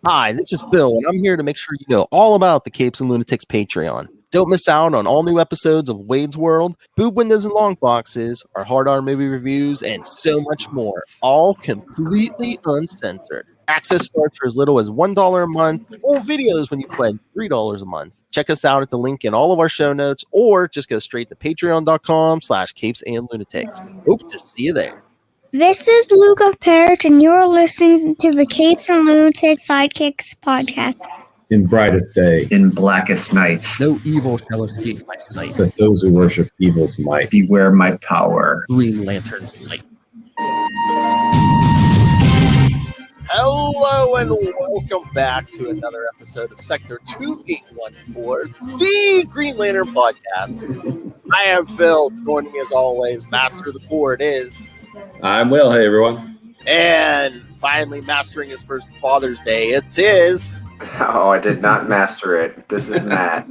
Hi, this is Phil, and I'm here to make sure you know all about the Capes and Lunatics Patreon. Don't miss out on all new episodes of Wade's World, Boob Windows and Long Boxes, our Hard R movie reviews, and so much more, all completely uncensored. Access starts for as little as $1 a month, full videos when you pledge $3 a month. Check us out at the link in all of our show notes, or just go straight to patreon.com/capesandlunatics. Hope to see you there. This is Luca Parrott, and you're listening to the Capes and Lunatics Sidekicks Podcast. In brightest day, in blackest nights, No evil shall escape my sight. but those who worship evil's might. beware my power. Green Lantern's light. Hello and welcome back to another episode of Sector 2814, the Green Lantern Podcast. I am Phil, joining me as always, Master of the Board is, I'm Will. Hey, everyone. and finally mastering his first Father's Day, it is. Oh, I did not master it. This is Matt.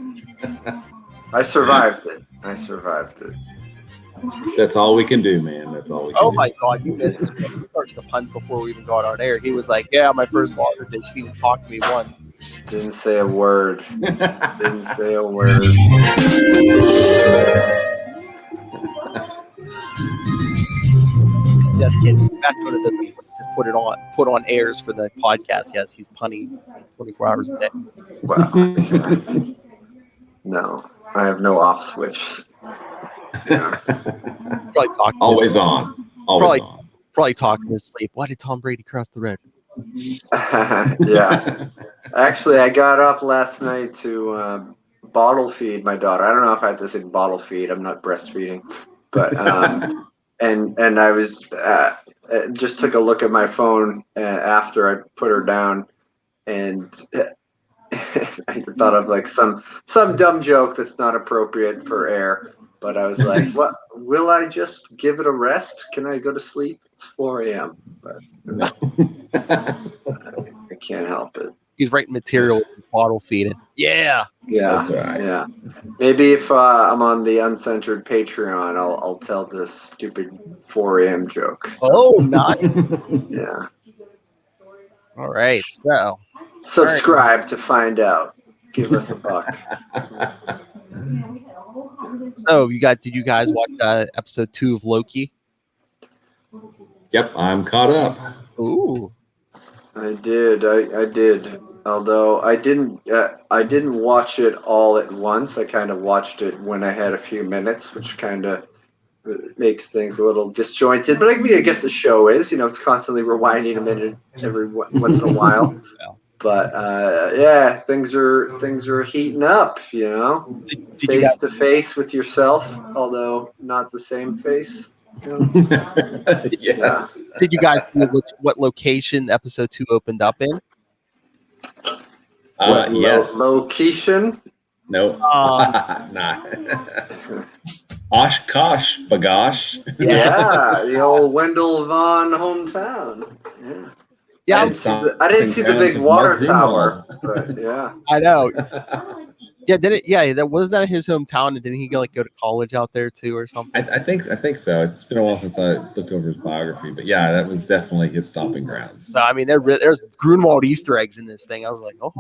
I survived it. That's all we can do, man. That's all we can Oh do. my God, you missed it. We started the puns before we even got on air. He was like, yeah, my first Father's Day. She didn't even talk to me once. Didn't say a word. Didn't say a word. Yes, kids. Matt Coda doesn't just put on airs for the podcast. Yes, he's punny 24 hours a day. Well, no, I have no off switch. Yeah. Probably talks. Always on. Always on. Probably talks in his sleep. Why did Tom Brady cross the red? Yeah. Actually, I got up last night to bottle feed my daughter. I don't know if I have to say bottle feed. I'm not breastfeeding, but and I was just took a look at my phone after I put her down, and I thought of like some dumb joke that's not appropriate for air. But I was like, "What? Will I just give it a rest? Can I go to sleep? It's 4 a.m." But I can't help it. He's writing material with bottle feeding. Yeah. Yeah, That's right. yeah. Maybe if I'm on the uncensored Patreon, I'll tell this stupid 4 a.m. joke. So, Oh, nice. yeah. All right. So, Subscribe to find out. Give us a buck. did you guys watch episode 2 of Loki? Yep, I'm caught up. Ooh. I did. I did. Although I didn't watch it all at once. I kind of watched it when I had a few minutes, which kind of makes things a little disjointed. But I mean, I guess the show is, it's constantly rewinding a minute every once in a while. Yeah. But yeah, things are heating up. Did you Face guys, to face with yourself, although not the same face. Yes. did you guys see what location episode 2 opened up in? Yes. Location. No. Nah. Oshkosh, bagosh. Yeah, the old Wendell Vaughn hometown. Yeah. Yeah, I didn't see the big water tower, but yeah. I know. Yeah, did it? Yeah, was that his hometown? And didn't he go to college out there too, or something? I think so. It's been a while since I looked over his biography, but yeah, that was definitely his stomping grounds. So I mean, there's Grunwald Easter eggs in this thing. I was like, oh,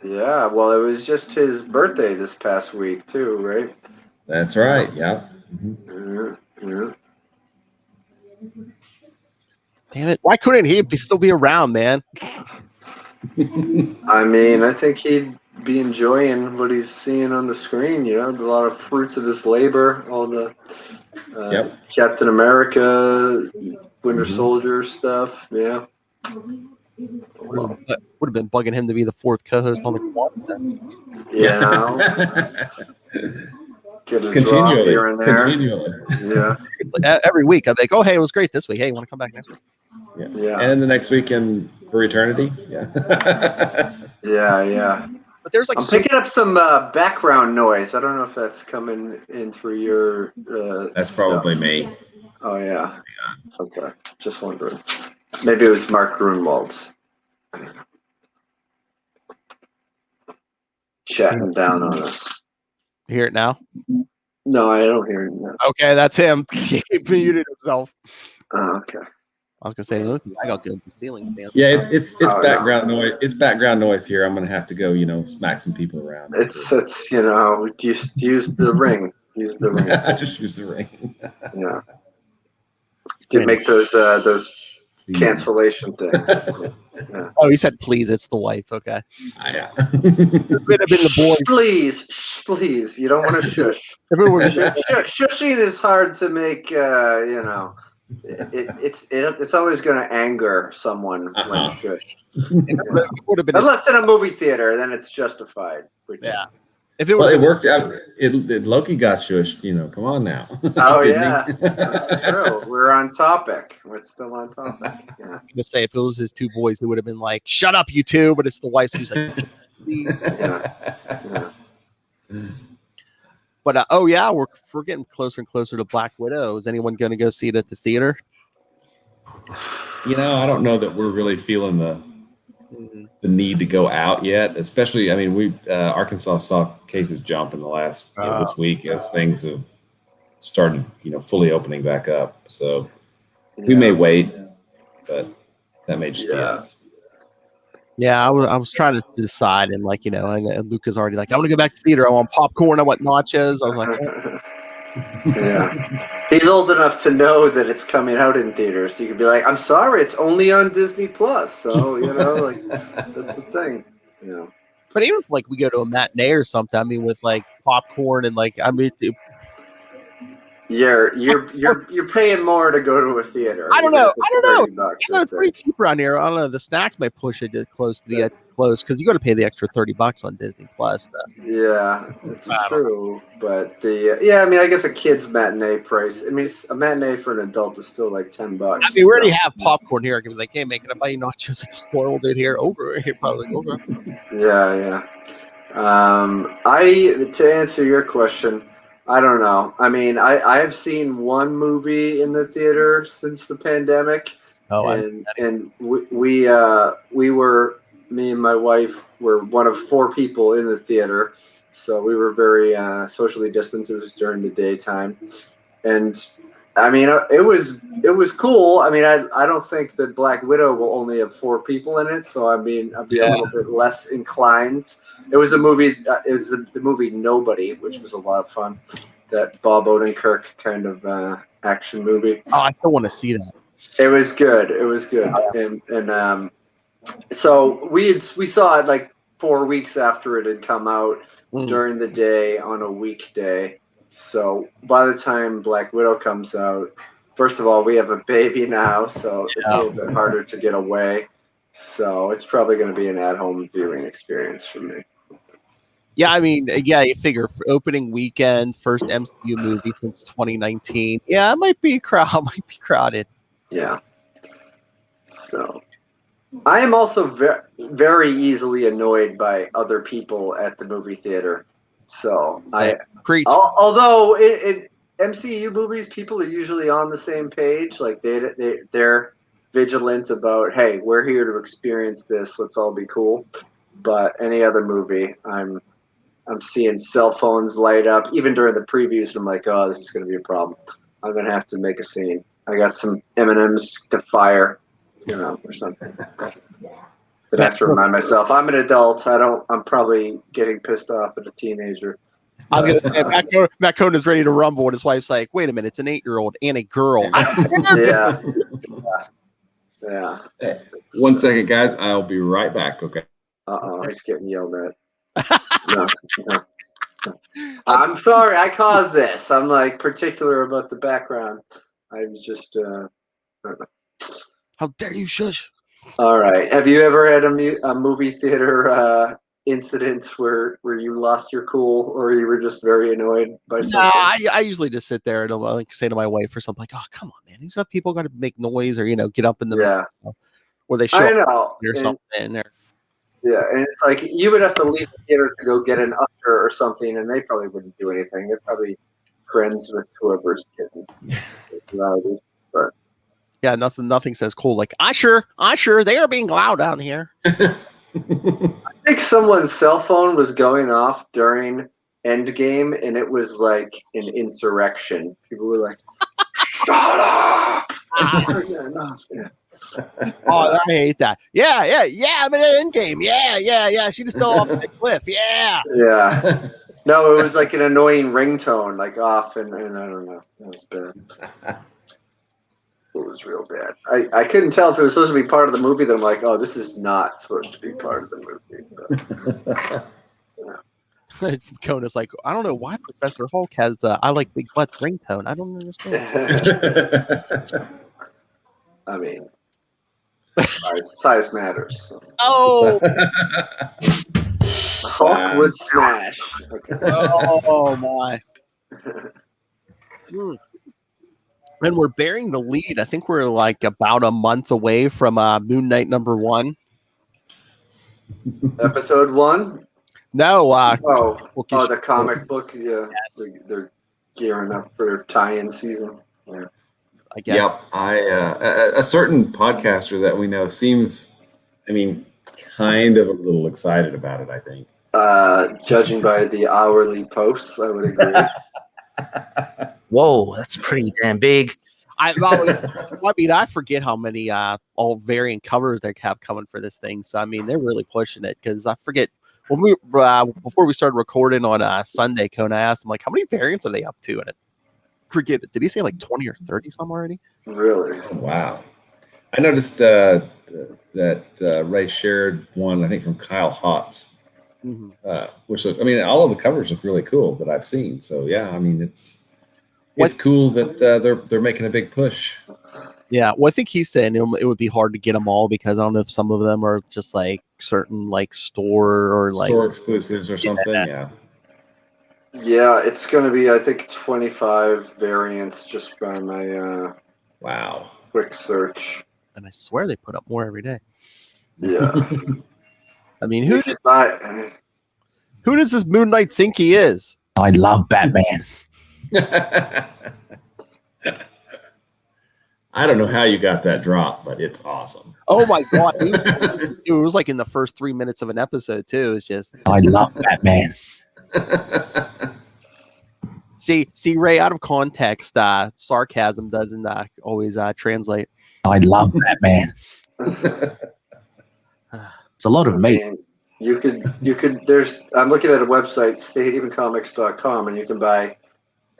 Yeah, well, it was just his birthday this past week too, right? That's right. Yeah. Yeah. damn it! Why couldn't he still be around, man? I mean, I think he'd be enjoying what he's seeing on the screen. A lot of fruits of his labor, all the Captain America, Winter Soldier stuff. Yeah. Would have been bugging him to be the fourth co-host on the Quantum Sense. Yeah. Get a draw here and there. Continually. Yeah. It's like every week I'm like, oh hey, it was great this week. Hey, you want to come back next week? Yeah. And the next weekend for eternity. Yeah. Yeah. But there's I'm picking up some background noise. I don't know if that's coming in through your. That's probably me. Oh yeah. Okay. Just wondering. Maybe it was Mark Grunwald's. Chatting down on us. You hear it now? No, I don't hear it now. Okay, that's him. He muted himself. Oh, okay. I was gonna say, look, I got good ceiling fans. Yeah, it's Oh, background noise. It's background noise here. I'm gonna have to go, smack some people around. It's use the ring. Use the ring. I just use the ring. Yeah. To make those cancellation things. Yeah. Oh, he said, "Please." It's the wife. Okay. Yeah. It would have been the boy. Please. You don't want to shush. Shushing is hard to make. It's always going to anger someone when shushed. It would have been. Unless in a movie theater, then it's justified. Yeah. If it Well, it worked out. Loki got shushed. Come on now. Oh yeah, that's true. We're on topic. We're still on topic. Yeah. I'm gonna say if it was his two boys, it would have been like, "Shut up, you two!" But it's the wife who's like, "Please." Yeah. But we're getting closer and closer to Black Widow. Is anyone going to go see it at the theater? I don't know that we're really feeling the need to go out yet. Especially, we Arkansas saw cases jump in the last this week as things have started, fully opening back up. So we may wait, but that may just be us. Yeah, I was trying to decide, and and Luca's already like, I want to go back to theater. I want popcorn. I want nachos. I was like, yeah. He's old enough to know that it's coming out in theaters. So you could be like, I'm sorry, it's only on Disney Plus. So that's the thing. But even if we go to a matinee or something, with popcorn and you're paying more to go to a theater. I don't know. It's pretty cheap around here. I don't know. The snacks might push it close to the edge, because you got to pay the extra $30 on Disney Plus. Yeah, it's true. But I guess a kid's matinee price. A matinee for an adult is still like $10. We already have popcorn here. I can be like, hey, man, can I buy you nachos at the store? We'll do it here. Over here, probably over. Yeah. To answer your question, I don't know. I have seen one movie in the theater since the pandemic. Oh, and we were, me and my wife were one of 4 people in the theater, so we were very socially distanced. It was during the daytime, and it was cool. I don't think that Black Widow will only have 4 people in it, so I'd be a little bit less inclined. It was a movie. It was the movie Nobody, which was a lot of fun. That Bob Odenkirk kind of action movie. Oh, I still want to see that. It was good. And so we saw it like 4 weeks after it had come out during the day on a weekday. So by the time Black Widow comes out, first of all, we have a baby now, so it's a little bit harder to get away. So it's probably going to be an at-home viewing experience for me. Yeah, you figure for opening weekend, first MCU movie since 2019. Yeah, it might be crowded. Yeah. So I am also very, very easily annoyed by other people at the movie theater. So although in MCU movies, people are usually on the same page. Like they're vigilant about, hey, we're here to experience this. Let's all be cool. But any other movie, I'm seeing cell phones light up even during the previews, and I'm like, oh, this is going to be a problem. I'm going to have to make a scene. I got some M&Ms to fire, or something. But I have to remind myself, I'm an adult. I'm probably getting pissed off at a teenager. I was going to say, Matt Cohn is ready to rumble, and his wife's like, wait a minute, it's an 8-year-old and a girl. Yeah. Hey, 1 second, guys. I'll be right back, okay? He's getting yelled at. No. I'm sorry, I caused this. I'm particular about the background. I was just How dare you shush? All right. Have you ever had a movie theater incident where you lost your cool, or you were just very annoyed by something? No, I usually just sit there and say to my wife or something like, oh, come on, man. These people got to make noise or, get up in the or they show up or something. Yeah, and it's you would have to leave the theater to go get an usher or something, and they probably wouldn't do anything. They're probably friends with whoever's getting rowdy. But yeah, nothing says cool like usher. They are being loud out here. I think someone's cell phone was going off during Endgame, and it was like an insurrection. People were like, "Shut up!" Oh, I hate that. Yeah. I'm in an end game. Yeah. She just fell off the cliff. Yeah. Yeah. No, it was like an annoying ringtone, like off, and I don't know. That was bad. It was real bad. I couldn't tell if it was supposed to be part of the movie. That I'm like, oh, this is not supposed to be part of the movie. But, Kona's like, I don't know why Professor Hulk has the "I like big butts" ringtone. I don't understand. I mean, size matters. So. Oh, Hulk would smash. Okay. oh my. And we're bearing the lead. I think we're like about a month away from Moon Knight #1. Episode 1? No. The comic book. Yeah, yes. They're gearing up for tie-in season. Yeah. I guess. Yep. A certain podcaster that we know seems, kind of a little excited about it, I think. Judging by the hourly posts, I would agree. Whoa, that's pretty damn big. I forget how many all variant covers they have coming for this thing. So they're really pushing it, because I forget when we before we started recording on Sunday, Kona asked him, like, how many variants are they up to? And forget it. Did he say like 20 or 30 some already? Really? Oh, wow. I noticed that Ray shared one, I think, from Kyle Hotz, which look, all of the covers look really cool that I've seen. So yeah, it's cool that they're making a big push. Yeah, well, I think he's saying it would be hard to get them all, because I don't know if some of them are just like certain like store or like store exclusives or something. Yeah. Yeah, it's going to be, I think, 25 variants just by my wow quick search. And I swear they put up more every day. Yeah. Who does this Moon Knight think he is? I love Batman. I don't know how you got that drop, but it's awesome. Oh my god. It was like in the first 3 minutes of an episode too. It's just, I love Batman. See, Ray, out of context, sarcasm doesn't always translate. I love Batman. It's a lot of meat. You could I'm looking at a website, statehavencomics.com, and you can buy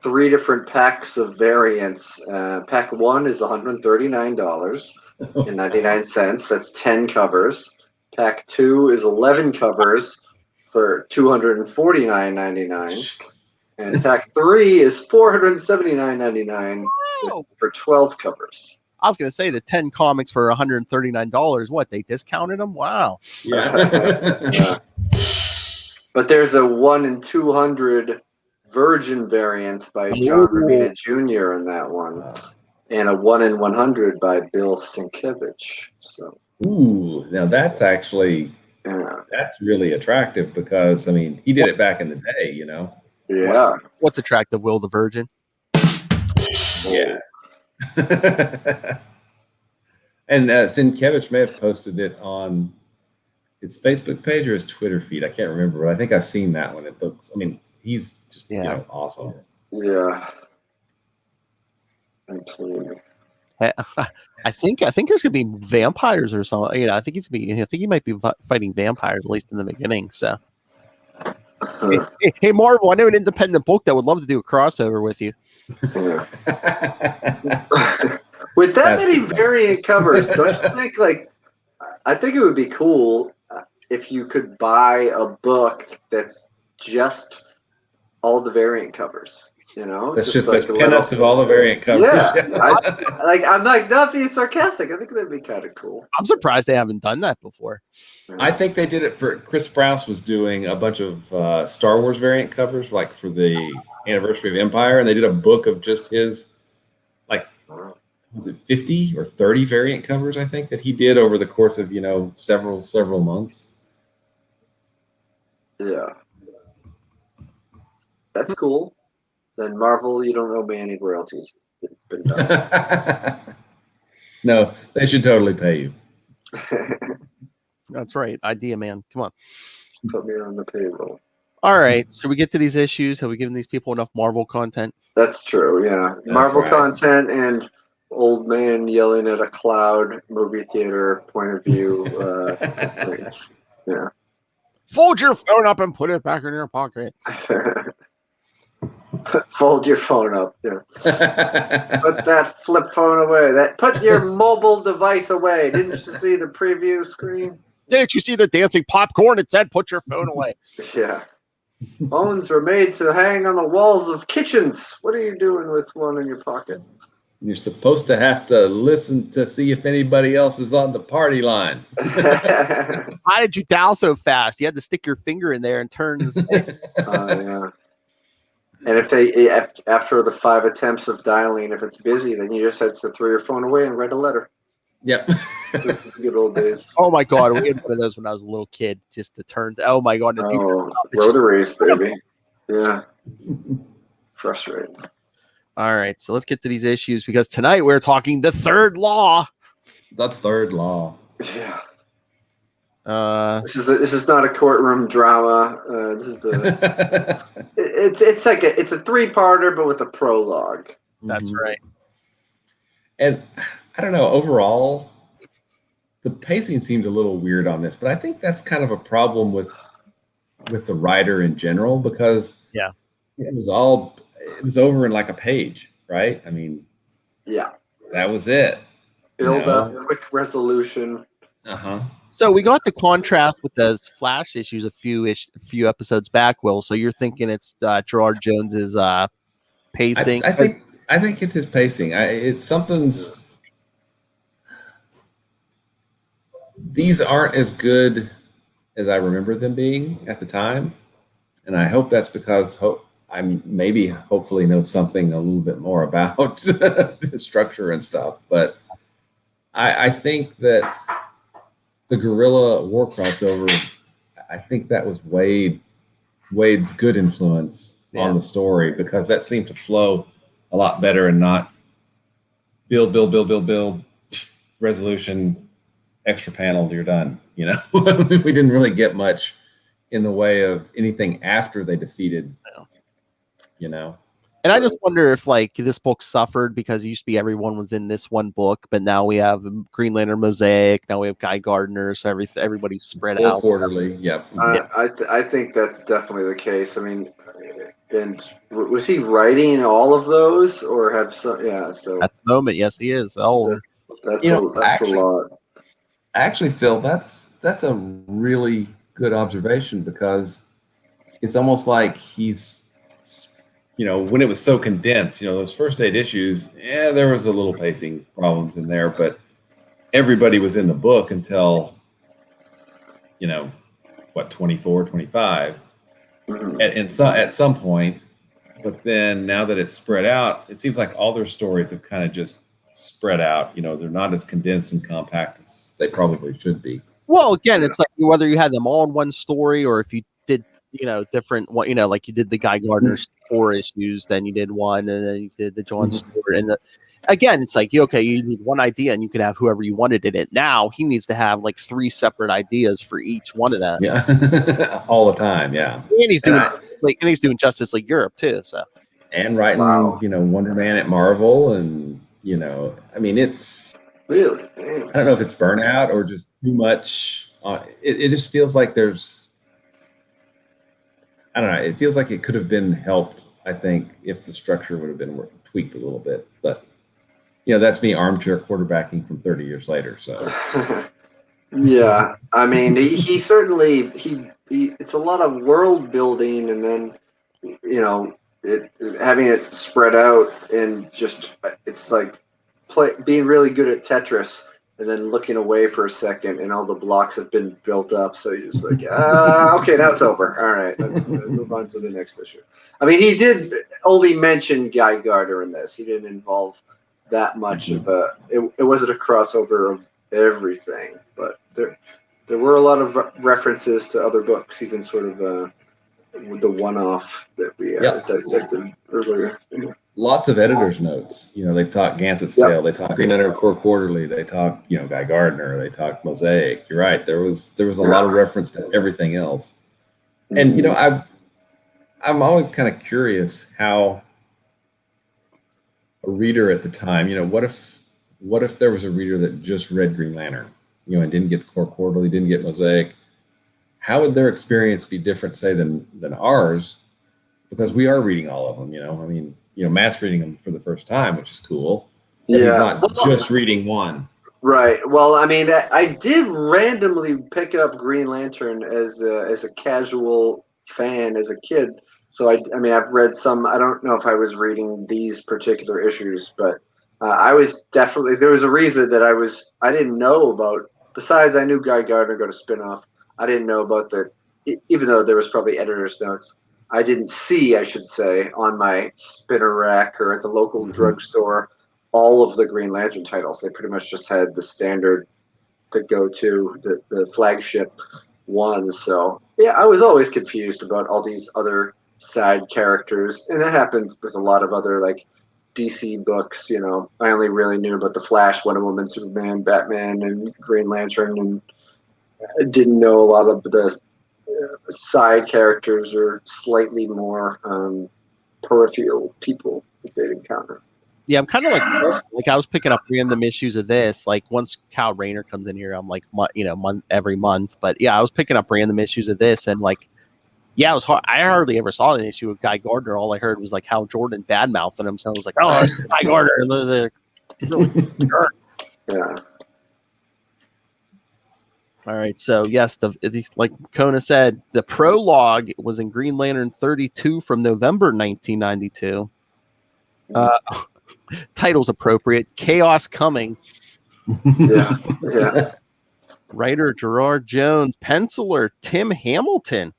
3 different packs of variants. Pack 1 is $139.99. That's 10 covers. Pack 2 is 11 covers for $249.99. And pack 3 is $479.99 for 12 covers. I was going to say the 10 comics for $139. What, they discounted them? Wow. Yeah. But there's a 1 in 200 Virgin variant by John Romita Jr. in that one, and a 1 in 100 by Bill Sienkiewicz. So, now that's actually that's really attractive, because he did it back in the day, Yeah. What's attractive, Will the Virgin? Yeah. And Sienkiewicz may have posted it on his Facebook page or his Twitter feed. I can't remember, but I think I've seen that one. It looks, he's just awesome. Yeah. Absolutely. I think there's gonna be vampires or something. I think he might be fighting vampires, at least in the beginning. So, hey, Marvel, I know an independent book that would love to do a crossover with you. With that many variant covers, don't you think? Like, I think it would be cool if you could buy a book that's just all the variant covers. It's just like pinups of all the variant covers. Yeah, I'm not being sarcastic. I think that'd be kind of cool. I'm surprised they haven't done that before. I think they did it for Chris Sprouse was doing a bunch of Star Wars variant covers, like for the anniversary of Empire, and they did a book of just his, like, was it 50 or 30 variant covers? I think that he did over the course of several months. Yeah, that's cool. Then Marvel, you don't owe me any royalties. It's been done. No, they should totally pay you. That's right. Idea man. Come on. Put me on the payroll. All right. Should we get to these issues? Have we given these people enough Marvel content? That's true, yeah. That's Marvel right. content, and old man yelling at a cloud movie theater point of view. Yeah. Fold your phone up and put it back in your pocket. Fold your phone up. Yeah. Put that flip phone away. Put your mobile device away. Didn't you see the preview screen? Didn't you see the dancing popcorn? It said, "Put your phone away." Yeah. Phones were made to hang on the walls of kitchens. What are you doing with one in your pocket? You're supposed to have to listen to see if anybody else is on the party line. How did you dial so fast? You had to stick your finger in there and turn. Yeah. And after the 5 attempts of dialing, if it's busy, then you just had to throw your phone away and write a letter. Yep. Those are the good old days. Oh my God, we had one of those when I was a little kid. Just the turns. Oh my God, rotaries, baby. Yeah. Frustrating. All right, so let's get to these issues because tonight we're talking the third law. The third law. Yeah. This is not a courtroom drama. This is it's like it's a 3-parter, but with a prologue. That's right. And I don't know. Overall, the pacing seems a little weird on this, but I think that's kind of a problem with the writer in general because it was over in like a page, right? I mean, yeah, that was it. Build up, quick resolution. So we got the contrast with those Flash issues a few episodes back, Will. So you're thinking it's Gerard Jones's pacing? I think it's his pacing. It's something's. These aren't as good as I remember them being at the time, and I hope that's because I hopefully know something a little bit more about the structure and stuff. But I think that the Guerrilla War crossover, I think that was Wade's good influence on the story because that seemed to flow a lot better and not build, resolution, extra panel, you're done. We didn't really get much in the way of anything after they defeated, And I just wonder if this book suffered because it used to be everyone was in this one book, but now we have Green Lantern Mosaic, now we have Guy Gardner, so everybody's spread out quarterly. Yep. I think that's definitely the case. I mean, and was he writing all of those, or have some? Yeah. So at the moment, yes, he is. Oh, that's a lot. Actually, Phil, that's a really good observation because it's almost like he's. When it was so condensed, those first 8 issues, there was a little pacing problems in there, but everybody was in the book until, 24, 25 at some point. But then now that it's spread out, it seems like all their stories have kind of just spread out. They're not as condensed and compact as they probably should be. Well, again, it's like whether you had them all in one story or if you did, different, like you did the Guy Gardner's 4 issues, then you did one, and then you did the John Stewart. And again, it's like, you need one idea and you can have whoever you wanted in it. Now he needs to have 3 separate ideas for each one of them. Yeah. All the time. Yeah. And he's doing he's doing Justice League Europe too. So, and writing, Wonder Man at Marvel. And, it's really, I don't know if it's burnout or just too much. It just feels like there's, I don't know. It feels like it could have been helped, I think, if the structure would have been tweaked a little bit. But, that's me armchair quarterbacking from 30 years later. So, yeah. I mean, he certainly, it's a lot of world building and then, having it spread out and just, it's like being really good at Tetris and then looking away for a second and all the blocks have been built up. So you're just like, okay, now it's over. All right, let's move on to the next issue. I mean, he did only mention Guy Gardner in this. He didn't involve that much of it wasn't a crossover of everything, but there were a lot of references to other books, even sort of with the one-off that we dissected earlier. Lots of editors' notes. They talk Ganthet's Tale, they talk Green Lantern Corps Quarterly, they talk, Guy Gardner, they talk Mosaic. You're right. There was a lot of reference to everything else. And I'm always kind of curious how a reader at the time, what if what if there was a reader that just read Green Lantern, and didn't get the Core Quarterly, didn't get Mosaic? How would their experience be different, say, than ours? Because we are reading all of them, I mean, Matt's reading them for the first time, which is cool. But he's not just reading one. Right. Well, I mean, I did randomly pick up Green Lantern as a casual fan as a kid. So I mean, I've read some. I don't know if I was reading these particular issues, but I was definitely. There was a reason that I didn't know about. Besides, I knew Guy Gardner got a spinoff. I didn't know about even though there was probably editor's notes. I didn't see, I should say, on my spinner rack or at the local drugstore, all of the Green Lantern titles. They pretty much just had the standard, the go-to, the flagship ones. So yeah, I was always confused about all these other side characters, and that happened with a lot of other like DC books. I only really knew about the Flash, Wonder Woman, Superman, Batman, and Green Lantern, and I didn't know a lot of the side characters or slightly more peripheral people that they'd encounter. Yeah, I'm kind of like I was picking up random issues of this. Like once Kyle Rayner comes in here, I'm like, every month. But yeah, I was picking up random issues of this, and like, yeah, it was hard. I hardly ever saw an issue of Guy Gardner. All I heard was like Hal Jordan badmouthing him. So I was like, oh, it's Guy Gardner. And it was really Yeah. All right, so yes, like Kona said, the prologue was in Green Lantern 32 from November 1992. Title's appropriate. Chaos Coming. Yeah. Writer Gerard Jones. Penciler Tim Hamilton.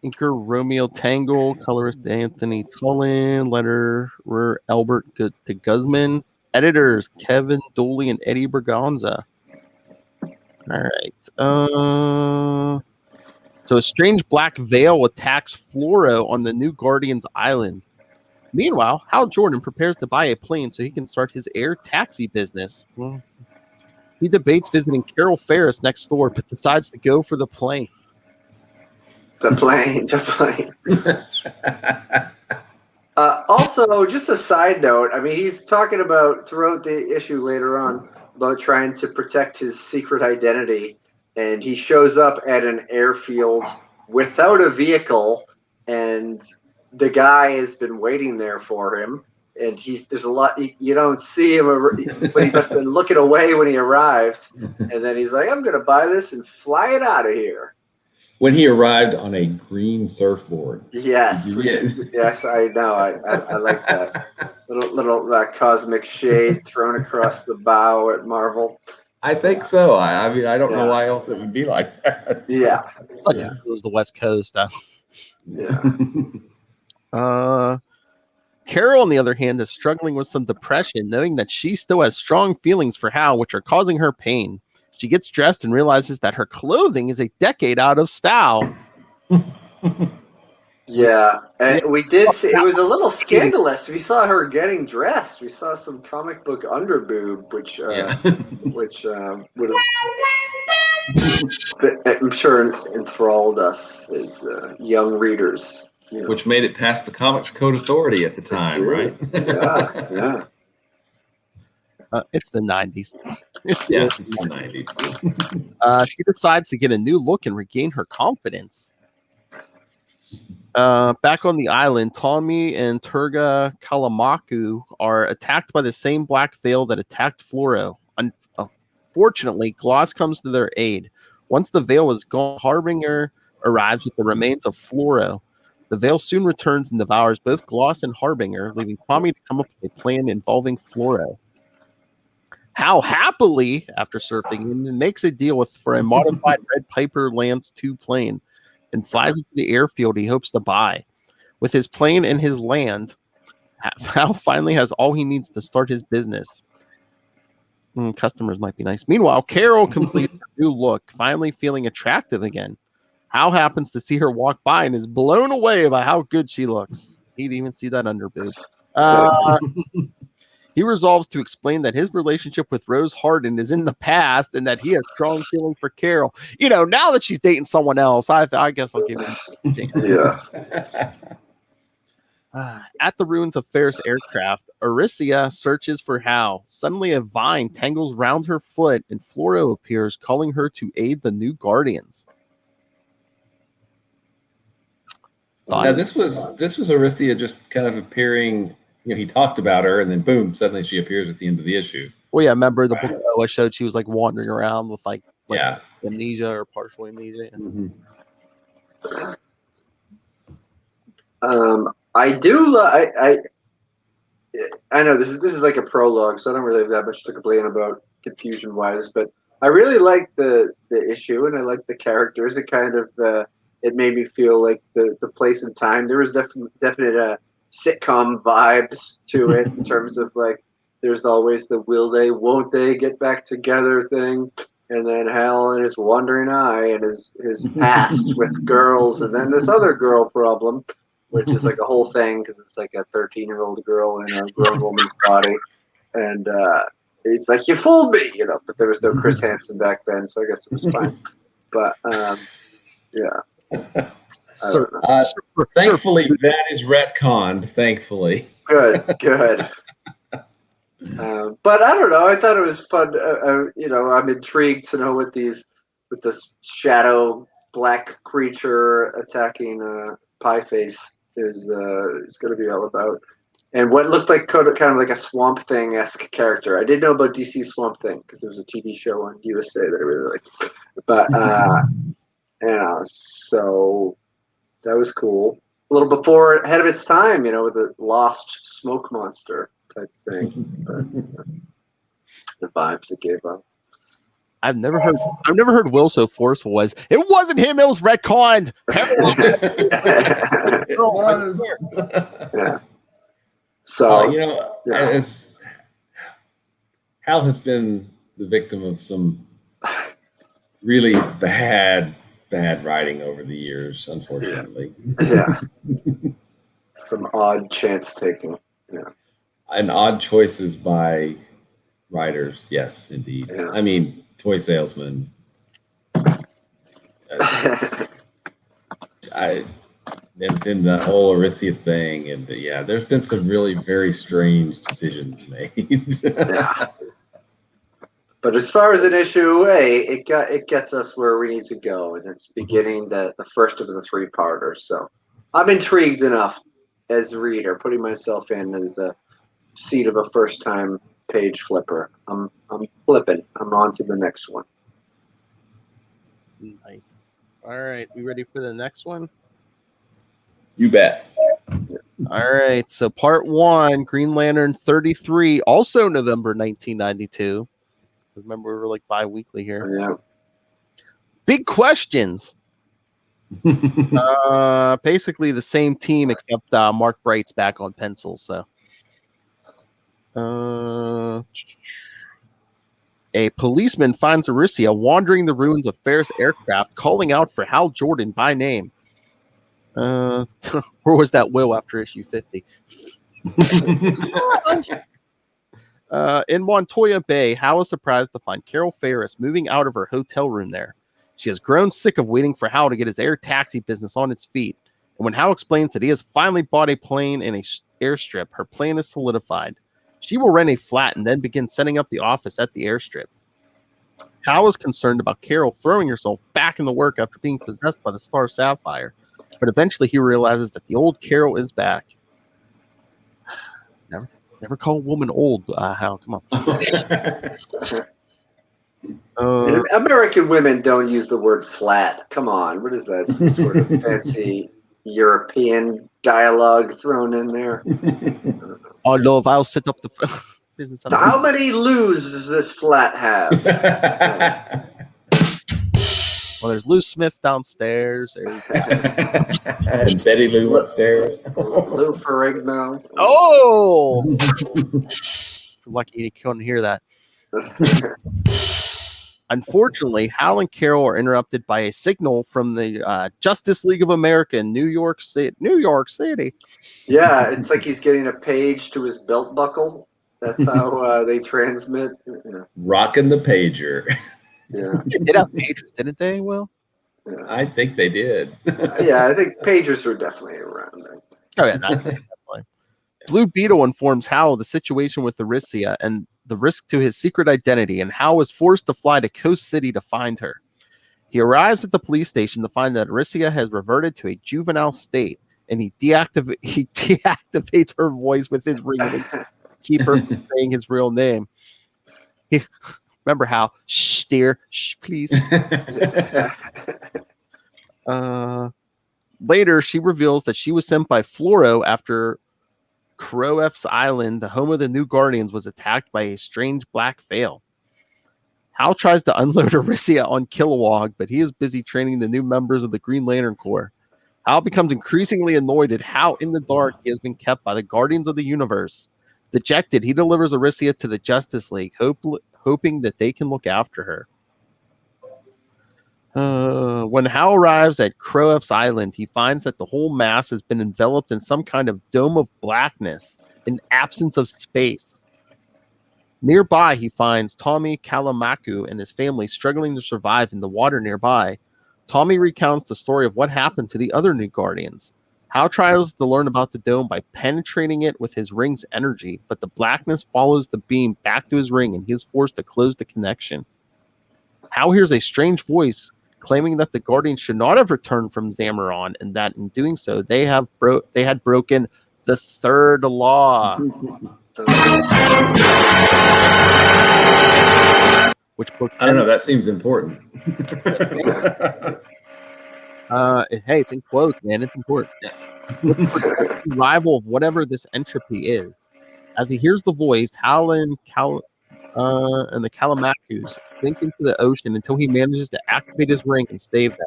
Inker Romeo Tangle. Colorist Anthony Tullen. Letterer Albert de Guzman. Editors Kevin Dooley and Eddie Berganza. All right. So a strange black veil attacks Fluoro on the New Guardians Island. Meanwhile, Hal Jordan prepares to buy a plane so he can start his air taxi business. He debates visiting Carol Ferris next door, but decides to go for the plane. The plane. Also, just a side note, I mean, he's talking about throughout the issue later on about trying to protect his secret identity, and he shows up at an airfield without a vehicle, and the guy has been waiting there for him, and there's a lot you don't see him, but he must have been looking away when he arrived, and then he's like, I'm gonna buy this and fly it out of here. When he arrived on a green surfboard. Yes, yes, I know. I like that little cosmic shade thrown across the bow at Marvel. I think so. I mean, I don't know why else it would be like that. Yeah, It was the West Coast. Carol, on the other hand, is struggling with some depression, knowing that she still has strong feelings for Hal, which are causing her pain. She gets dressed and realizes that her clothing is a decade out of style. Yeah, and we did see it was a little scandalous. We saw her getting dressed. We saw some comic book underboob, which would have, I'm sure, enthralled us as young readers. Which made it past the Comics Code Authority at the time, right? Yeah. It's the 90s. It's the 90s. She decides to get a new look and regain her confidence. Back on the island, Tommy and Turga Kalamaku are attacked by the same black veil that attacked Fluoro. Fortunately, Gloss comes to their aid. Once the veil is gone, Harbinger arrives with the remains of Fluoro. The veil soon returns and devours both Gloss and Harbinger, leaving Tommy to come up with a plan involving Fluoro. Hal happily, after surfing, makes a deal for a modified Red Piper Lance 2 plane and flies into the airfield he hopes to buy. With his plane and his land, Hal finally has all he needs to start his business. Customers might be nice. Meanwhile, Carol completes a new look, finally feeling attractive again. Hal happens to see her walk by and is blown away by how good she looks. He'd even see that underboob. He resolves to explain that his relationship with Rose Hardin is in the past and that he has strong feelings for Carol. Now that she's dating someone else, I guess I'll give him a chance. Yeah. At the ruins of Ferris aircraft, Aricia searches for Hal. Suddenly, a vine tangles round her foot, and Floro appears, calling her to aid the new Guardians. Now, this was Aricia just kind of appearing. He talked about her, and then boom, suddenly she appears at the end of the issue. Well, yeah, remember the book I showed? She was like wandering around with like yeah, amnesia or partial amnesia. Mm-hmm. I do. I know this is like a prologue, so I don't really have that much to complain about confusion wise. But I really like the issue, and I like the characters. It kind of it made me feel like the place and time. There was definite sitcom vibes to it in terms of like there's always the will they, won't they get back together thing. And then Hal and his wandering eye and his past with girls, and then this other girl problem, which is like a whole thing because it's like a 13-year-old girl in a grown woman's body. And he's like, you fooled me, but there was no Chris Hansen back then, so I guess it was fine. But, yeah. Thankfully, that is retconned, thankfully. Good. But I don't know. I thought it was fun. I'm intrigued to know what this shadow black creature attacking Pie Face is going to be all about, and what looked like kind of like a Swamp Thing-esque character. I didn't know about DC Swamp Thing because there was a TV show on USA that I really liked. But so that was cool. A little ahead of its time, with the lost smoke monster type thing. But, the vibes it gave up. I've never heard Will so forceful as it wasn't him, it was retconned. It was. Yeah. So Hal has been the victim of some really bad writing over the years, unfortunately. Yeah. Some odd chance taking. Yeah. And odd choices by writers. Yes, indeed. Yeah. I mean, toy salesman. And then the whole Aricia thing, and there's been some really very strange decisions made. Yeah. But as far as an issue, it gets us where we need to go, and it's beginning the first of the 3-parters. So I'm intrigued enough as a reader, putting myself in as the seat of a first-time page flipper. I'm flipping. I'm on to the next one. Nice. All right, we ready for the next one? You bet. All right, so part 1, Green Lantern 33, also November 1992. Remember, we were like bi-weekly here. Yeah. Big questions. Basically the same team except Mark Bright's back on pencil. So, a policeman finds Aricia wandering the ruins of Ferris aircraft, calling out for Hal Jordan by name. Where was that Will after issue 50? In Montoya Bay, Hal is surprised to find Carol Ferris moving out of her hotel room there. She has grown sick of waiting for Hal to get his air taxi business on its feet. And when Hal explains that he has finally bought a plane in a airstrip, her plan is solidified. She will rent a flat and then begin setting up the office at the airstrip. Hal is concerned about Carol throwing herself back into work after being possessed by the Star Sapphire. But eventually he realizes that the old Carol is back. Never call a woman old, Hal. Come on. American women don't use the word flat. Come on. What is that? Some sort of fancy European dialogue thrown in there? Oh, no, if I'll set up the business. So how many loos does this flat have? Well, there's Lou Smith downstairs. And Betty Lou upstairs. Lou Ferrigno. Oh! Lucky you couldn't hear that. Unfortunately, Hal and Carol are interrupted by a signal from the Justice League of America in New York City. Yeah, it's like he's getting a page to his belt buckle. That's how they transmit. Yeah. Rocking the pager. Yeah. They did have pagers, didn't they, Will? Yeah. I think they did. Yeah, I think pagers were definitely around then. Oh, yeah. Blue Beetle informs Hal of the situation with Aricia and the risk to his secret identity, and Hal is forced to fly to Coast City to find her. He arrives at the police station to find that Aricia has reverted to a juvenile state, and he deactivates her voice with his ring to keep her from saying his real name. Remember Hal? Shh, dear. Shh, please. Later, she reveals that she was sent by Fluoro after Croef's Island, the home of the New Guardians, was attacked by a strange black veil. Hal tries to unload Aricia on Kilowog, but he is busy training the new members of the Green Lantern Corps. Hal becomes increasingly annoyed at how in the dark he has been kept by the Guardians of the Universe. Dejected, he delivers Aricia to the Justice League, hoping that they can look after her. When Hal arrives at Croef's Island, he finds that the whole mass has been enveloped in some kind of dome of blackness, an absence of space. Nearby, he finds Tommy Kalamaku and his family struggling to survive in the water nearby. Tommy recounts the story of what happened to the other New Guardians. Hal tries to learn about the dome by penetrating it with his ring's energy, but the blackness follows the beam back to his ring and he is forced to close the connection. Hal hears a strange voice claiming that the Guardians should not have returned from Zamaron, and that in doing so, they had broken the third law. Which I don't know. That seems important. Hey, it's in quotes, man. It's important. Rival of whatever this entropy is. As he hears the voice, Hal and the Kalamakus sink into the ocean until he manages to activate his ring and save them.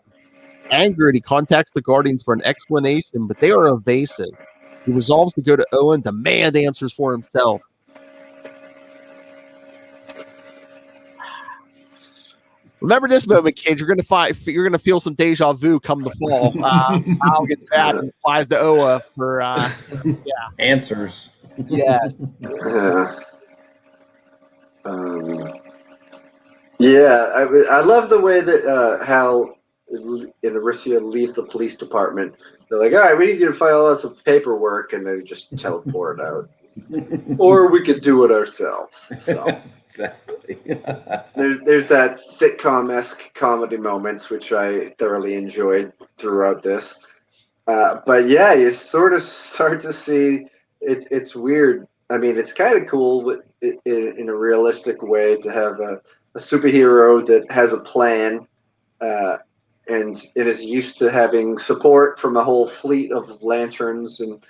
Angered, he contacts the Guardians for an explanation, but they are evasive. He resolves to go to Owen to demand answers for himself. Remember this moment, kids. You're gonna feel some deja vu come the fall. Hal gets back and applies to Oa for answers. Yes. I love the way that Hal and Aricia leave the police department. They're like, all right, we need you to file out some paperwork, and they just teleport out. Or we could do it ourselves. So exactly. there's that sitcom-esque comedy moments, which I thoroughly enjoyed throughout this. But yeah, you sort of start to see it's weird. I mean, it's kind of cool in a realistic way to have a superhero that has a plan and it is used to having support from a whole fleet of lanterns and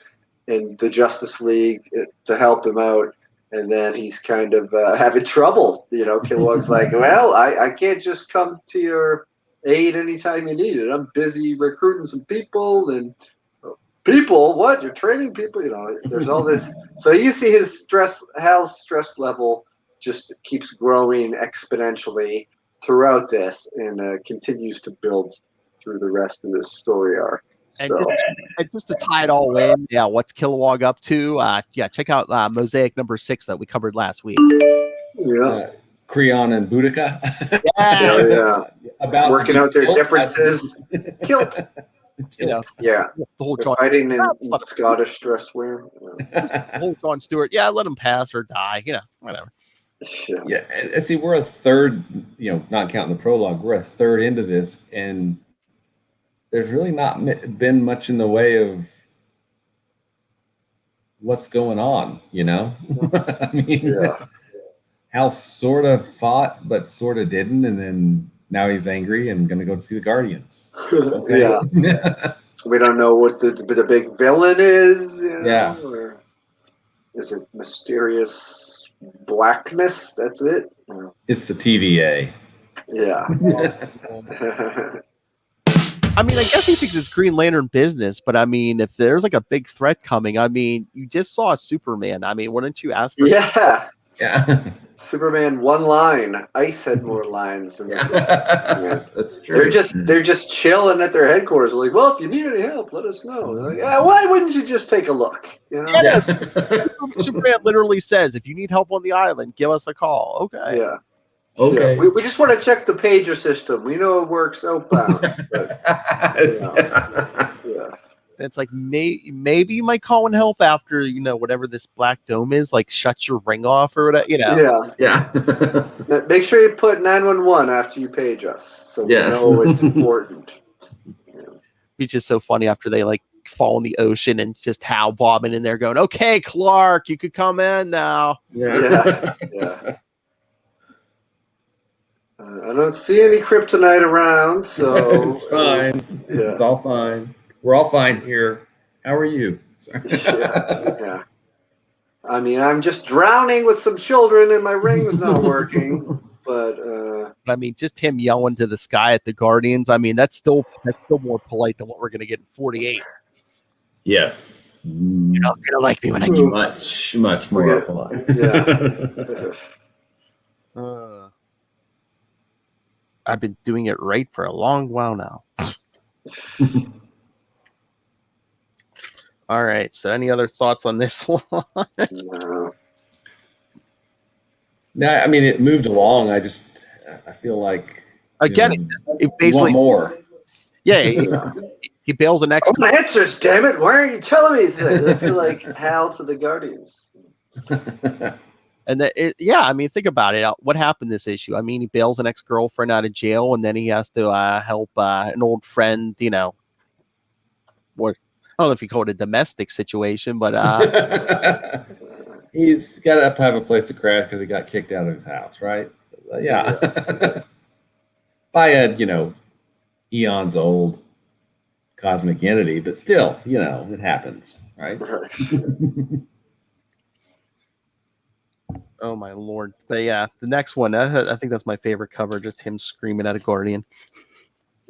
the Justice League to help him out. And then he's kind of having trouble. You know, Kilowog's like, well, I can't just come to your aid anytime you need it. I'm busy recruiting some people and people, what? You're training people? You know, there's all this. So you see Hal's stress level just keeps growing exponentially throughout this and continues to build through the rest of this story arc. And just to tie it all in, what's Kilowog up to? Check out Mosaic number 6 that we covered last week. Yeah. Creon and Boudica. About working out their differences. Kilt. The whole John fighting in Scottish dress wear. The whole John Stewart. Let him pass or die. Whatever. Yeah, see, we're a third. Not counting the prologue, we're a third into this, and there's really not been much in the way of what's going on. I mean, Hal sort of fought, but sort of didn't, and then now he's angry and going to go see the Guardians. Okay. Yeah. We don't know what the big villain is. Or is it mysterious blackness? That's it. It's the TVA. Yeah. I mean, I guess he thinks it's Green Lantern business, but I mean, if there's like a big threat coming, I mean, you just saw Superman. I mean, wouldn't you ask for? Yeah. Superman one line. Ice had more lines than That's true. They're just chilling at their headquarters. Like, well, if you need any help, let us know. Like, yeah, why wouldn't you just take a look? You know? Yeah. Superman literally says, if you need help on the island, give us a call. Okay. Yeah. Okay. Yeah. We just want to check the pager system. We know it works outbound. But, And it's like maybe you might call in help after whatever this black dome is, like shut your ring off or whatever. Yeah. Make sure you put 911 after you page us, so we know it's important. It's just so funny after they like fall in the ocean and just Hal bobbing in there going, "Okay, Clark, you could come in now." Yeah. I don't see any kryptonite around, so it's fine. Yeah. It's all fine. We're all fine here. How are you? Sorry. Yeah. I mean, I'm just drowning with some children, and my ring's not working. But I mean, just him yelling to the sky at the Guardians. I mean, that's still more polite than what we're going to get in 48. Yes. You're not going to like me when I do much more polite. Yeah. I've been doing it right for a long while now. All right. So, any other thoughts on this one? No, I mean it moved along. I feel like again, it basically want more. Yeah, he bails an ex. Answers, damn it! Why aren't you telling me things? I feel like Hal to the Guardians. And I mean, think about it. What happened this issue? I mean, he bails an ex-girlfriend out of jail, and then he has to help an old friend. Or I don't know if you call it a domestic situation, but he's got to have a place to crash because he got kicked out of his house, right? Yeah. By a eons old cosmic entity, but still, it happens, right? Oh my lord! But yeah, the next one, I think that's my favorite cover. Just him screaming at a Guardian.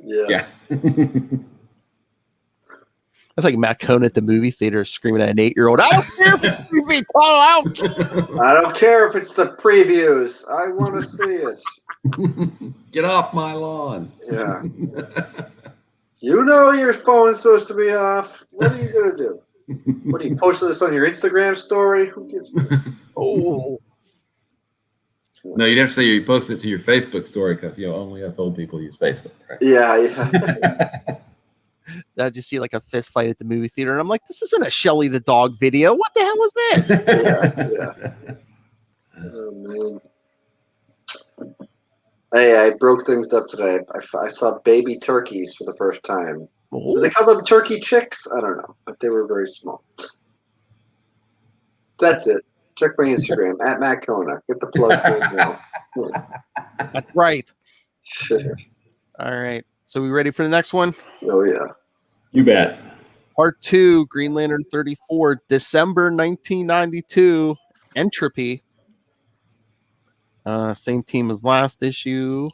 Yeah. That's like Matt Cohn at the movie theater screaming at an 8-year-old. I don't care if it's movie, call out. I don't care if it's the previews. I want to see it. Get off my lawn. Yeah. Your phone's supposed to be off. What are you gonna do? What are you posting this on your Instagram story? Who gives? Oh. No, you'd have to say you post it to your Facebook story because only us old people use Facebook, right? Yeah. I just see like a fist fight at the movie theater, and I'm like, this isn't a Shelly the dog video. What the hell was this? Yeah. Oh man. Hey, I broke things up today. I saw baby turkeys for the first time. Oh. Do they call them turkey chicks? I don't know, but they were very small. That's it. Check my Instagram at Matt Kona. Get the plugs in now. That's right. Sure. All right. So we ready for the next one? Oh yeah. You bet. Part 2, Green Lantern 34, December 1992, Entropy. Same team as last issue.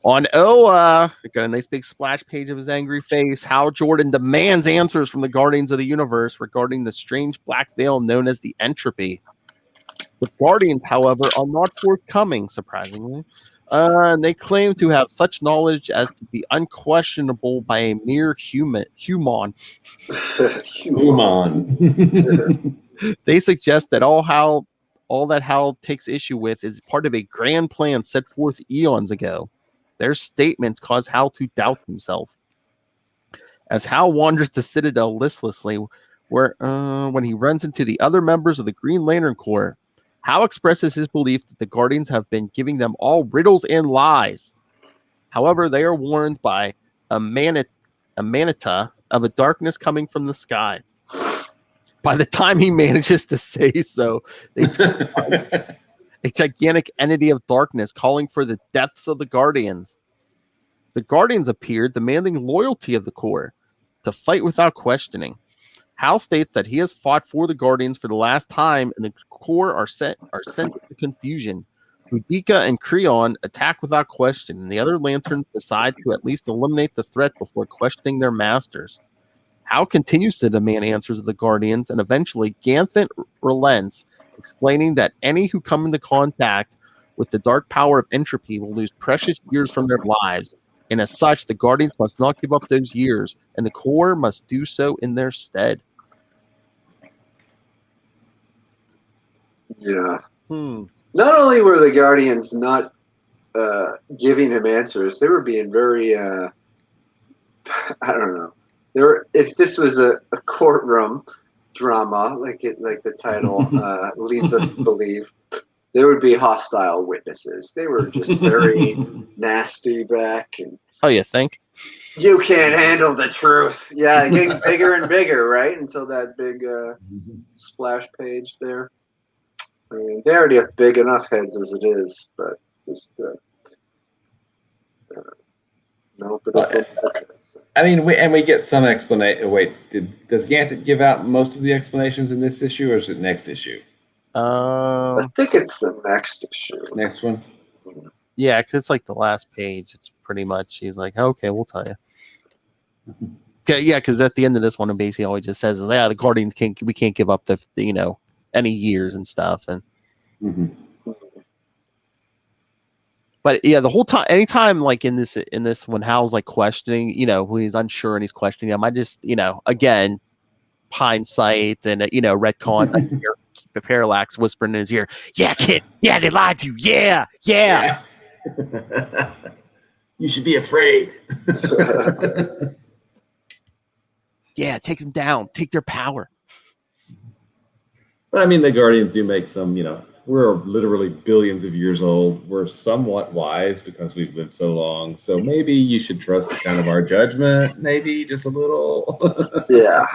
On Oa, got a nice big splash page of his angry face. Hal Jordan demands answers from the Guardians of the Universe regarding the strange black veil known as the Entropy. The Guardians, however, are not forthcoming, surprisingly. They claim to have such knowledge as to be unquestionable by a mere human. They suggest that all that Hal takes issue with is part of a grand plan set forth eons ago. Their statements cause Hal to doubt himself. As Hal wanders the Citadel listlessly, when he runs into the other members of the Green Lantern Corps, Hal expresses his belief that the Guardians have been giving them all riddles and lies. However, they are warned by a manita of a darkness coming from the sky. By the time he manages to say so, they find a gigantic entity of darkness calling for the deaths of the Guardians. The Guardians appeared, demanding loyalty of the Corps to fight without questioning. Hal states that he has fought for the Guardians for the last time, and the Corps are sent into confusion. Boudica and Creon attack without question, and the other Lanterns decide to at least eliminate the threat before questioning their masters. Hal continues to demand answers of the Guardians, and eventually Ganthet relents, explaining that any who come into contact with the dark power of entropy will lose precious years from their lives, and as such, the Guardians must not give up those years, and the Corps must do so in their stead. Yeah. Not only were the Guardians not giving him answers, they were being very, I don't know, if this was a courtroom drama, like the title leads us to believe, there would be hostile witnesses. They were just very nasty back, and Oh, you think? you can't handle the truth. Yeah, getting bigger and bigger, right? Until that big splash page there. I mean, they already have big enough heads as it is, but just no. But okay. I mean, we get some explanation. Wait, does Ganthet give out most of the explanations in this issue, or is it next issue? I think it's the next issue. Next one. Yeah, because it's like the last page. It's pretty much he's like, okay, we'll tell you. Okay, yeah, because at the end of this one, it basically always just says, yeah, the Guardians we can't give up the any years and stuff, and. But yeah, the whole time, anytime like in this when Hal's like questioning, when he's unsure and he's questioning him, I just again, hindsight and retcon. I hear the Parallax whispering in his ear, "Yeah, kid, yeah, they lied to you, yeah." You should be afraid. Yeah, take them down, take their power. But I mean, the Guardians do make some, we're literally billions of years old. We're somewhat wise because we've lived so long. So maybe you should trust kind of our judgment, maybe just a little. Yeah.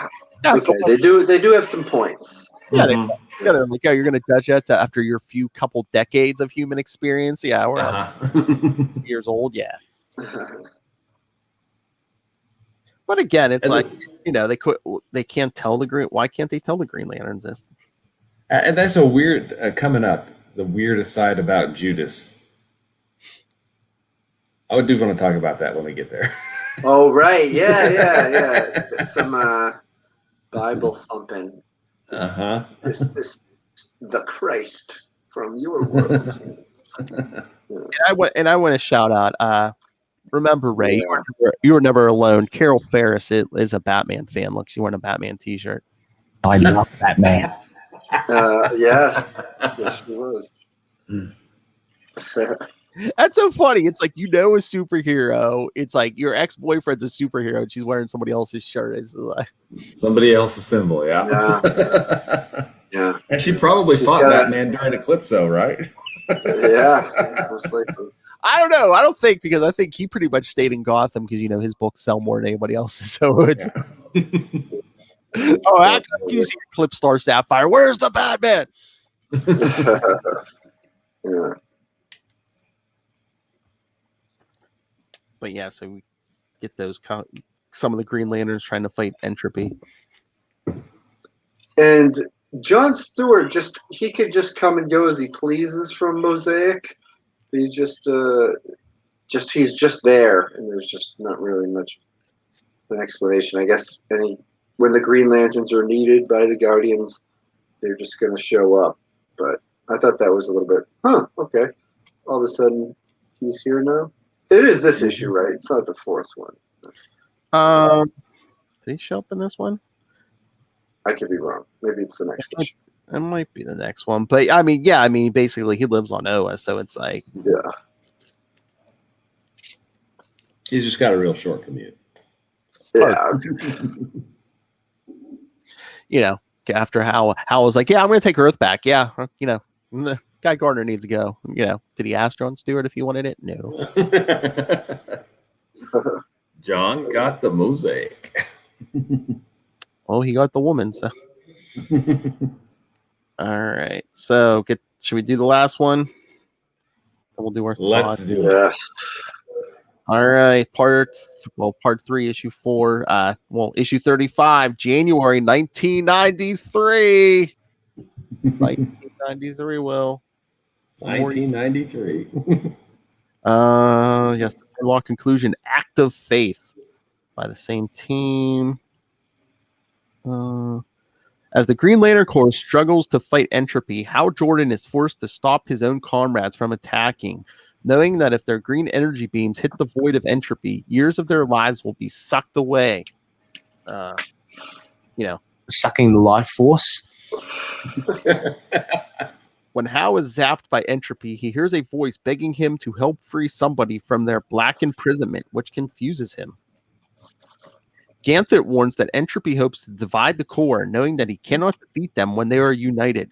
Okay. They do have some points. Yeah, they're like, you're going to judge us after your couple decades of human experience. Yeah, we're like years old. Yeah. But again, it's like, they can't tell why can't they tell the Green Lanterns this? And that's a weird coming up. The weird aside about Judas. I do want to talk about that when we get there. Oh right, yeah. Some Bible thumping. This the Christ from your world. And I want to shout out. Remember, Ray, you were never alone. Carol Ferris is a Batman fan. Look, she's wearing a Batman T-shirt. I love Batman. Yes, she was. That's so funny. It's like a superhero. It's like your ex-boyfriend's a superhero and she's wearing somebody else's shirt. It's like somebody else's symbol, yeah. And she probably fought Batman during Eclipso, right? Yeah, most likely. I don't know. I don't think because I think he pretty much stayed in Gotham because his books sell more than anybody else's. So it's how can you see Eclipse Star Sapphire? Where's the Batman? Yeah. But yeah, so we get those some of the Green Lanterns trying to fight Entropy. And John Stewart he could just come and go as he pleases from Mosaic. He's just he's just there, and there's just not really much an explanation. I guess when the Green Lanterns are needed by the Guardians, they're just going to show up. But I thought that was a little bit, okay. All of a sudden, he's here now. It is this issue, right? It's not the fourth one. Did he show up in this one? I could be wrong. Maybe it's the next issue. It might be the next one. But basically he lives on Oa, so it's like he's just got a real short commute. Yeah. After Hal was like, I'm going to take Earth back. Yeah, Guy Gardner needs to go. Did he ask John Stewart if he wanted it? No. John got the mosaic. Well, he got the woman. So, all right. So, should we do the last one? And we'll do our thoughts. Let's do it. Yes. All right. Part 3, issue 4. Issue 35, January 1993. 1993, Will. 1993. Yes, the law conclusion, Act of Faith by the same team. As the Green Lantern Corps struggles to fight Entropy, Hal Jordan is forced to stop his own comrades from attacking, knowing that if their green energy beams hit the void of Entropy, years of their lives will be sucked away. Sucking the life force. When Hal is zapped by Entropy, he hears a voice begging him to help free somebody from their black imprisonment, which confuses him. Ganthet warns that Entropy hopes to divide the core, knowing that he cannot defeat them when they are united.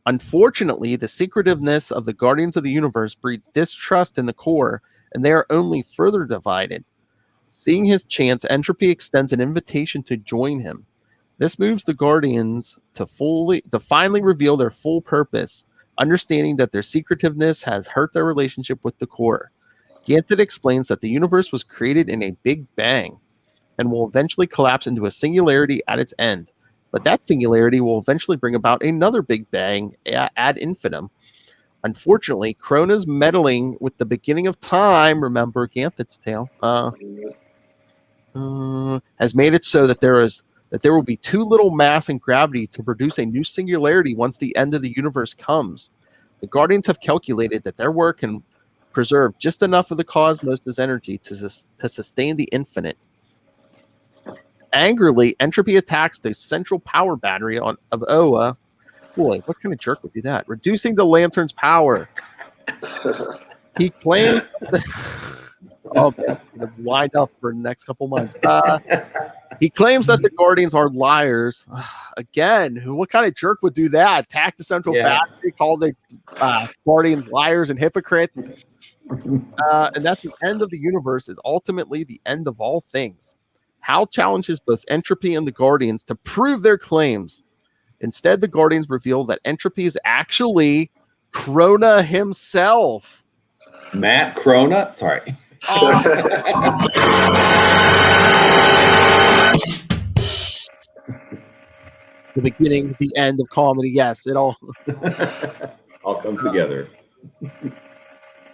Unfortunately, the secretiveness of the Guardians of the Universe breeds distrust in the core, and they are only further divided. Seeing his chance, Entropy extends an invitation to join him. This moves the Guardians to finally reveal their full purpose, understanding that their secretiveness has hurt their relationship with the core. Ganthet explains that the universe was created in a Big Bang and will eventually collapse into a singularity at its end. But that singularity will eventually bring about another Big Bang ad infinitum. Unfortunately, Krona's meddling with the beginning of time, remember Ganthet's tale, has made it so that there will be too little mass and gravity to produce a new singularity once the end of the universe comes. The Guardians have calculated that their work can preserve just enough of the cosmos' energy to sustain the infinite. Angrily, Entropy attacks the central power battery of Oa. Boy, what kind of jerk would do that? Reducing the Lantern's power. He claims oh man, gonna wind up for the next couple months. He claims that the Guardians are liars. Again, what kind of jerk would do that? Attack the central battery, call the Guardians liars and hypocrites. And that the end of the universe is ultimately the end of all things. Hal challenges both Entropy and the Guardians to prove their claims. Instead, the Guardians reveal that Entropy is actually Krona himself. Matt Krona? Sorry. The beginning, the end of comedy. Yes, it all comes together.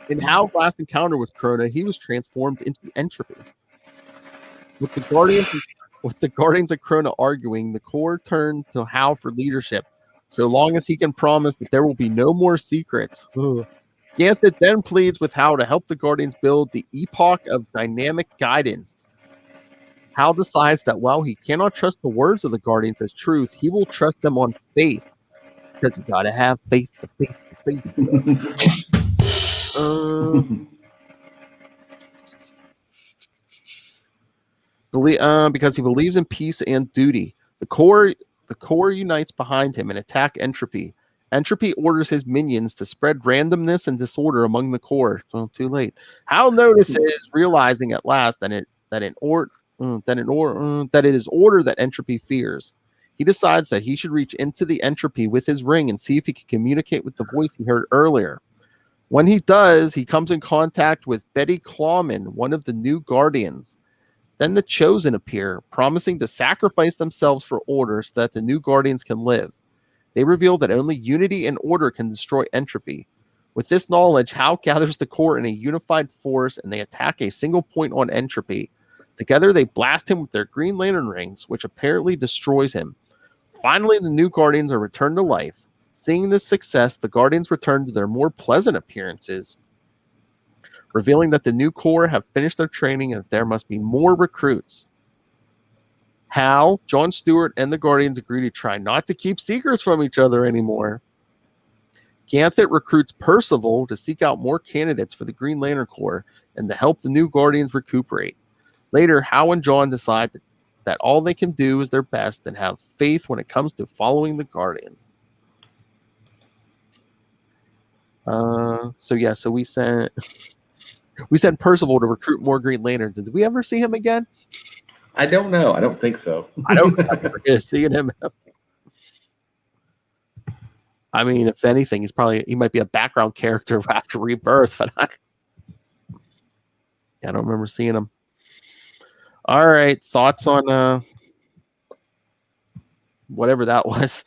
In Hal's last encounter with Krona, he was transformed into Entropy. With the Guardians of Krona arguing, the core turned to Hal for leadership, so long as he can promise that there will be no more secrets. Ganthet then pleads with Hal to help the Guardians build the Epoch of Dynamic Guidance. Hal decides that while he cannot trust the words of the Guardians as truth, he will trust them on faith, because you gotta have faith. Because he believes in peace and duty. The core unites behind him and attack Entropy. Entropy orders his minions to spread randomness and disorder among the core. Well, too late. Hal notices, realizing at last that it is order that Entropy fears. He decides that he should reach into the Entropy with his ring and see if he can communicate with the voice he heard earlier. When he does, he comes in contact with Betty Clawman, one of the new Guardians. Then the Chosen appear, promising to sacrifice themselves for order so that the new Guardians can live. They reveal that only unity and order can destroy Entropy. With this knowledge, Hal gathers the core in a unified force and they attack a single point on Entropy. Together, they blast him with their Green Lantern rings, which apparently destroys him. Finally, the new Guardians are returned to life. Seeing this success, the Guardians return to their more pleasant appearances, revealing that the new core have finished their training and that there must be more recruits. Hal, John Stewart, and the Guardians agree to try not to keep secrets from each other anymore. Ganthet recruits Percival to seek out more candidates for the Green Lantern Corps and to help the new Guardians recuperate. Later, Hal and John decide that all they can do is their best and have faith when it comes to following the Guardians. So we sent Percival to recruit more Green Lanterns. Did we ever see him again? I don't know. I don't think so. I don't remember seeing him. I mean, if anything, he might be a background character after Rebirth, but I don't remember seeing him. All right, thoughts on whatever that was.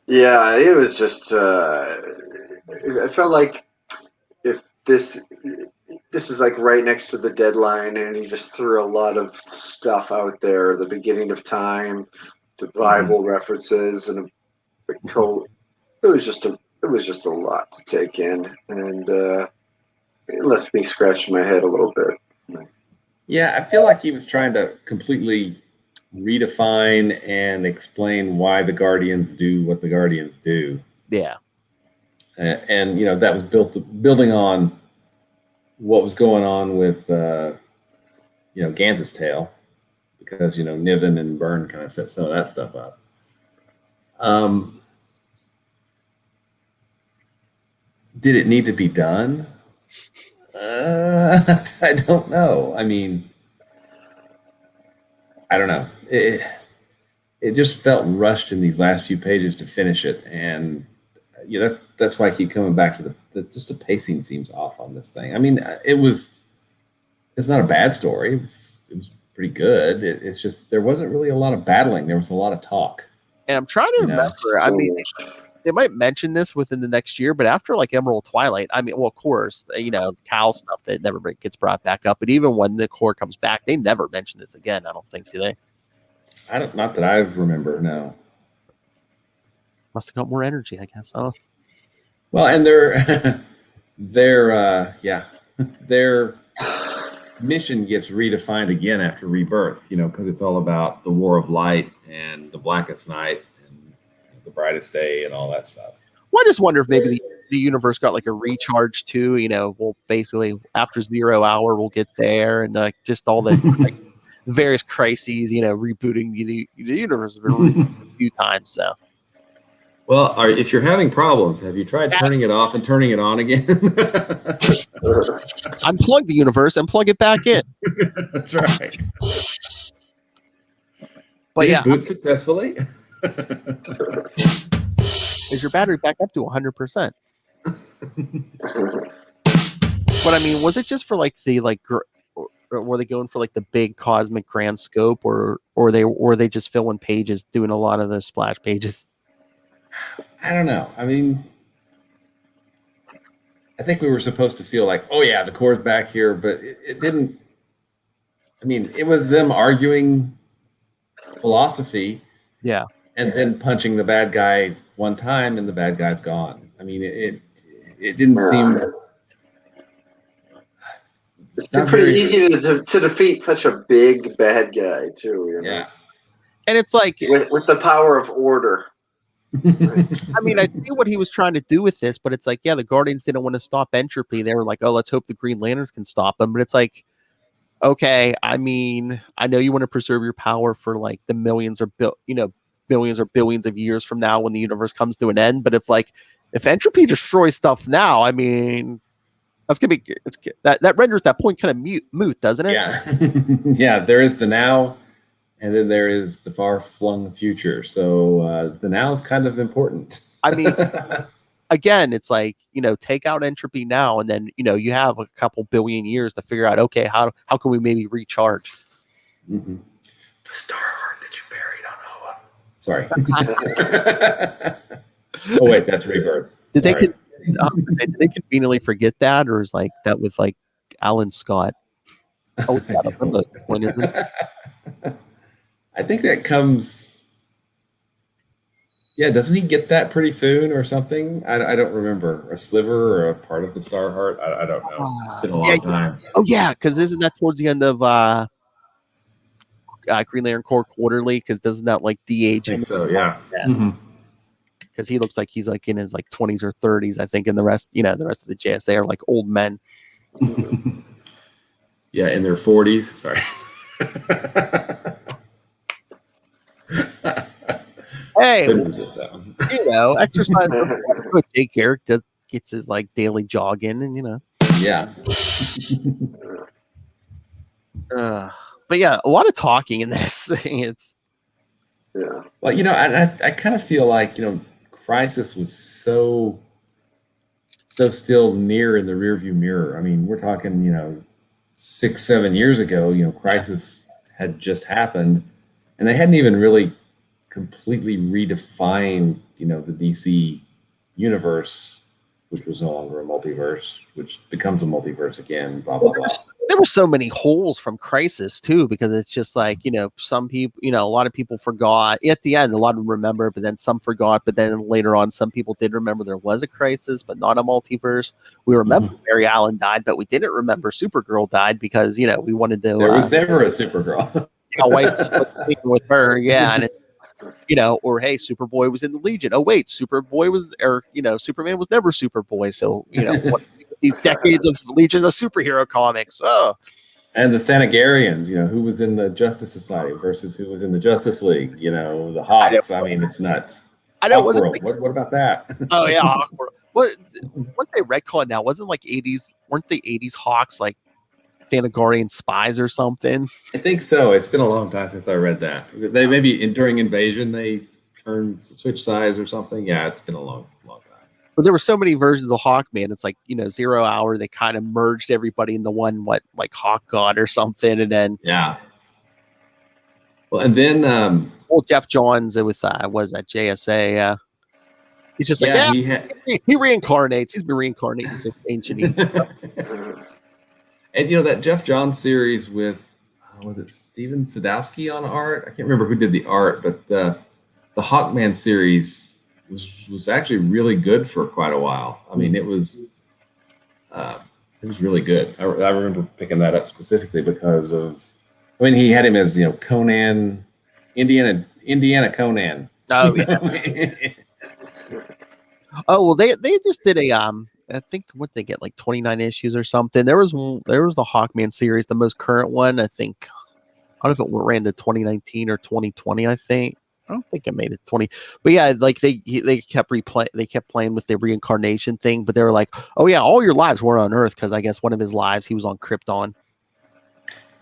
Yeah, it was just. I felt like if this is like right next to the deadline, and he just threw a lot of stuff out there. The beginning of time, the Bible references, and the code. It was just a lot to take in, and it left me scratching my head a little bit. Yeah, I feel like he was trying to completely redefine and explain why the Guardians do what the Guardians do. Yeah. And that was building on what was going on with Gant's tail, because Niven and Byrne kind of set some of that stuff up. Did it need to be done? I don't know. I mean, I don't know. It just felt rushed in these last few pages to finish it, and that's why I keep coming back to just the pacing seems off on this thing. I mean, it's not a bad story. It was pretty good. It's just there wasn't really a lot of battling. There was a lot of talk. And I'm trying to remember. I mean, they might mention this within the next year, but after like Emerald Twilight, I mean, well, of course, Cal stuff that never gets brought back up. But even when the core comes back, they never mention this again. I don't think, do they? Not that I remember. No. Must have got more energy, I guess. Oh. Well, and their mission gets redefined again after Rebirth. Because it's all about the War of Light and the Blackest Night and the Brightest Day and all that stuff. Well, I just wonder if maybe the universe got like a recharge too. We'll basically after 0 hour we'll get there, and just all the like various crises. Rebooting the universe has been a few times. So. Well, if you're having problems, have you tried turning it off and turning it on again? Unplug the universe and plug it back in. That's right. But Did it boot successfully? Is your battery back up to 100%? But I mean, was it just for like the or were they going for like the big cosmic grand scope, or were they just filling pages, doing a lot of the splash pages? I don't know. I mean, I think we were supposed to feel like, oh yeah, the core's back here, but it didn't. I mean, it was them arguing philosophy, and then punching the bad guy one time, and the bad guy's gone. I mean, it didn't seem. It's pretty easy to defeat such a big bad guy too. Yeah, and it's like with the power of order. I mean, I see what he was trying to do with this, but it's like, the Guardians didn't want to stop entropy. They were like, oh, let's hope the Green Lanterns can stop them. But it's like, okay, I mean, I know you want to preserve your power for like the millions or billions of years from now when the universe comes to an end. But if entropy destroys stuff now, I mean, that's gonna be that renders that point kind of moot, doesn't it? Yeah, yeah. There is the now. And then there is the far-flung future. So the now is kind of important. I mean, again, it's like, take out entropy now, and then, you have a couple billion years to figure out, okay, how can we maybe recharge? Mm-hmm. The star heart that you buried on Oa. Sorry. Oh, wait, that's Rebirth. Did they conveniently forget that, or is like that with like Alan Scott? Oh, this one isn't. I think that comes. Yeah, doesn't he get that pretty soon or something? I don't remember. A sliver or a part of the Star Heart? I don't know. It's been a long time. Oh yeah, because isn't that towards the end of Green Lantern Corps Quarterly? Because doesn't that like DH? I think so. Yeah. Because he looks like he's like in his like 20s or 30s. I think, and the rest of the JSA are like old men. Yeah, in their 40s. Sorry. Hey, that exercise. Jake Garrick gets his like daily jog in, and Yeah. But yeah, a lot of talking in this thing. It's Yeah. Well, I kind of feel like Crisis was so still near in the rearview mirror. I mean, we're talking 6-7 years ago. Crisis had just happened. And they hadn't even really completely redefined, the DC universe, which was no longer a multiverse, which becomes a multiverse again, blah, blah, blah. There were so many holes from Crisis, too, because it's just like, some people, a lot of people forgot. At the end, a lot of them remember, but then some forgot. But then later on, some people did remember there was a Crisis, but not a multiverse. We remember Mary Allen died, but we didn't remember Supergirl died because, we wanted to... There was never a Supergirl. A wife just with her, and it's or hey, Superboy was in the Legion. Oh wait, Superman was never Superboy. So these decades of Legion of Superhero comics. Oh, And the Thanagarians, who was in the Justice Society versus who was in the Justice League, the Hawks. I mean, it's nuts. I know. Hawk World. What about that? Oh yeah, Hawk World. What's they retcon now? Wasn't like 80s? Weren't the 80s Hawks like Thanagarian spies or something? I think so. It's been a long time since I read that. They maybe during Invasion they switch sides or something. Yeah, it's been a long time. But there were so many versions of Hawkman. It's like, 0 Hour. They kind of merged everybody into one, like Hawk God or something, and then yeah. Well, and then Jeff Johns with was that JSA? He's just he reincarnates. He's been reincarnating since ancient Egypt. And that Jeff Johns series with was it Steven Sadowski on art? I can't remember who did the art, but the Hawkman series was actually really good for quite a while. I mean, it was really good. I remember picking that up specifically because of, he had him as Conan, Indiana Conan. Oh yeah. Oh well, they just did a I think what they get like 29 issues or something. There was the Hawkman series, the most current one. I think I don't know if it ran to 2019 or 2020. I don't think it made it 20, but yeah, like they kept playing with the reincarnation thing, but they were like, oh yeah, all your lives were on Earth, because I guess one of his lives he was on Krypton.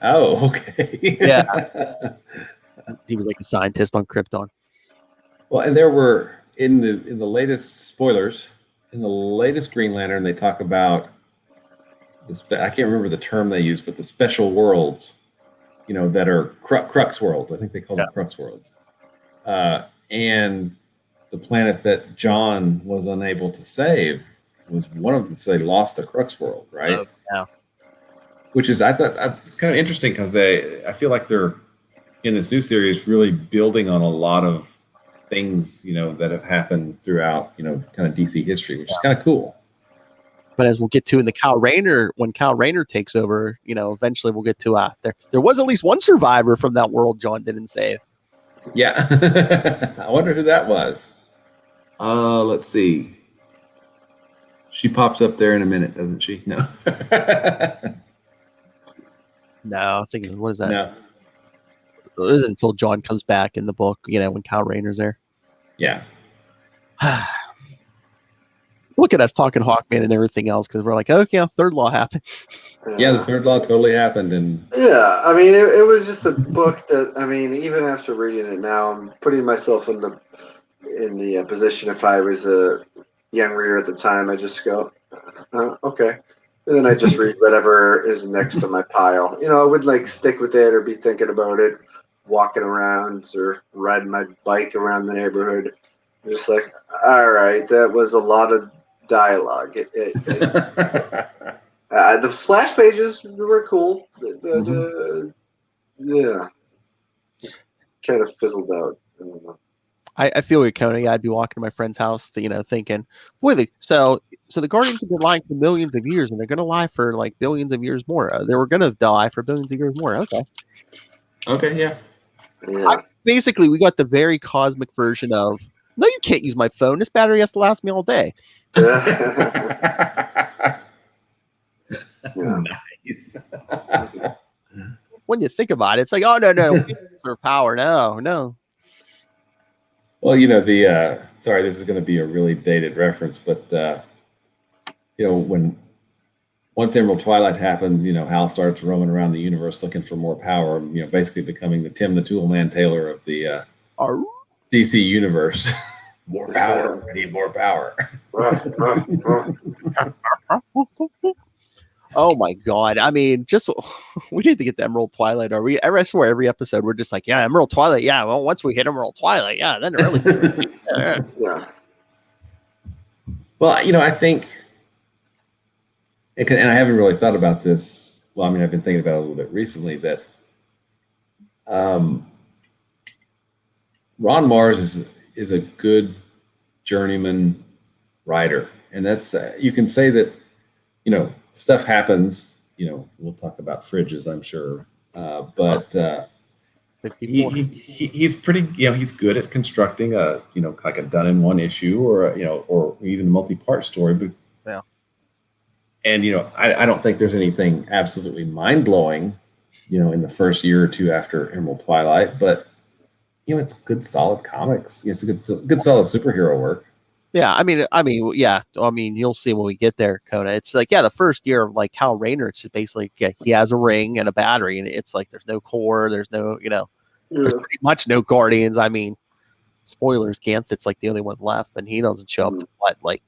Oh, okay. Yeah, he was like a scientist on Krypton. Well, and there were in the latest spoilers, in the latest Green Lantern, they talk about I can't remember the term they use, but the special worlds, that are crux worlds. I think they call them crux worlds. And the planet that John was unable to save was one of them. So they lost a crux world, right? Oh, yeah. Which is, I thought, it's kind of interesting because I feel like they're in this new series really building on a lot of things, that have happened throughout, kind of DC history, which is kind of cool. But as we'll get to in the when Kyle Rayner takes over, eventually we'll get to there was at least one survivor from that world John didn't save. Yeah. I wonder who that was. Let's see. She pops up there in a minute, doesn't she? No. No, I think what is that? No. It isn't until John comes back in the book, when Kyle Rayner's there. Yeah. Look at us talking Hawkman and everything else, because we're like, okay, Third Law happened. Yeah, the Third Law totally happened. And yeah, I mean, it was just a book that, even after reading it now, I'm putting myself in the position if I was a young reader at the time. I just go, okay. And then I just read whatever is next on my pile. I would stick with it or be thinking about it, walking around or riding my bike around the neighborhood. Just like, all right, that was a lot of dialogue. The splash pages were cool, but yeah, just kind of fizzled out. I don't know. I feel like Coney. I'd be walking to my friend's house, thinking, boy, so the Guardians have been lying for millions of years, and they're going to lie for like billions of years more. They were going to die for billions of years more. Okay. Okay. Yeah. Basically, we got the very cosmic version of, no, you can't use my phone. This battery has to last me all day. Nice. When you think about it, it's like, oh no, for power, no. Well, sorry, this is going to be a really dated reference, but once Emerald Twilight happens, Hal starts roaming around the universe looking for more power. Basically becoming the Tim the Toolman Taylor of the DC universe. More power. I need more power. Oh my God. Just we need to get the Emerald Twilight. I swear every episode we're just like, yeah, Emerald Twilight. Yeah. Well, once we hit Emerald Twilight, yeah, then it really. Yeah. Well, I think, and I haven't really thought about this. Well, I've been thinking about it a little bit recently that Ron Mars is a good journeyman writer, and that's you can say that stuff happens. We'll talk about fridges, I'm sure, but he's pretty. He's good at constructing a like a done in one issue or or even a multi-part story. But And, I don't think there's anything absolutely mind-blowing, in the first year or two after Emerald Twilight, but, it's good, solid comics. It's a good, solid superhero work. Yeah, I mean, yeah. I mean, you'll see when we get there, Kona. It's like, the first year of like Kyle Rayner, it's basically he has a ring and a battery, and it's like there's no core, there's no, there's pretty much no Guardians. I mean, spoilers, Ganthett's like the only one left, and he doesn't show up to like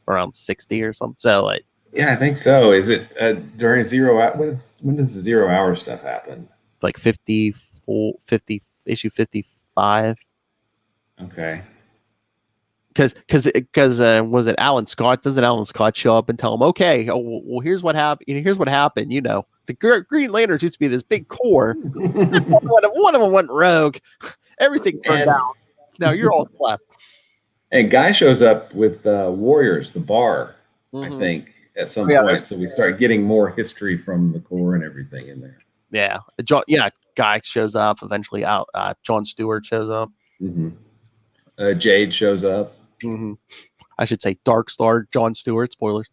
around 60 or something. So like, yeah, I think so. Is it during 0 hour? When does the 0 hour stuff happen? Like 50 issue 55. Okay. Because was it Alan Scott? Doesn't Alan Scott show up and tell him, okay, well, here's what happened. Here's what happened. The Green Lanterns used to be this big core. one of them went rogue. Everything burned out. Now you're all left. And Guy shows up with Warriors, the bar, I think, at some point. So we start getting more history from the core and everything in there. Yeah. Guy shows up. Eventually, John Stewart shows up. Mm-hmm. Jade shows up. Mm-hmm. I should say Dark Star, John Stewart. Spoilers.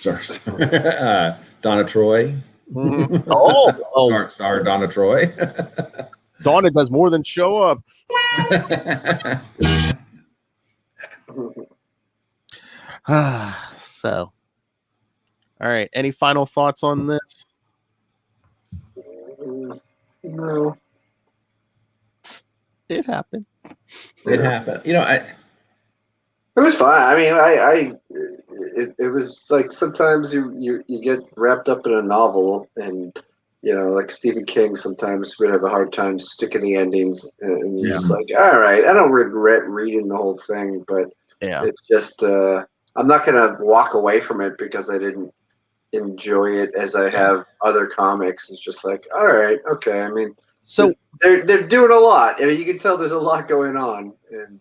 Dark Star. Donna Troy. Mm-hmm. Oh, Dark Star, Donna Troy. Donna does more than show up. So, all right. Any final thoughts on this? No. It happened. It happened. It was fine. I mean, it was like sometimes you get wrapped up in a novel, and like Stephen King sometimes would have a hard time sticking the endings, and you're just like, all right, I don't regret reading the whole thing, but it's just I'm not gonna walk away from it because I didn't enjoy it as I have other comics. It's just like, all right, okay. I mean, so they're doing a lot. I mean, you can tell there's a lot going on, and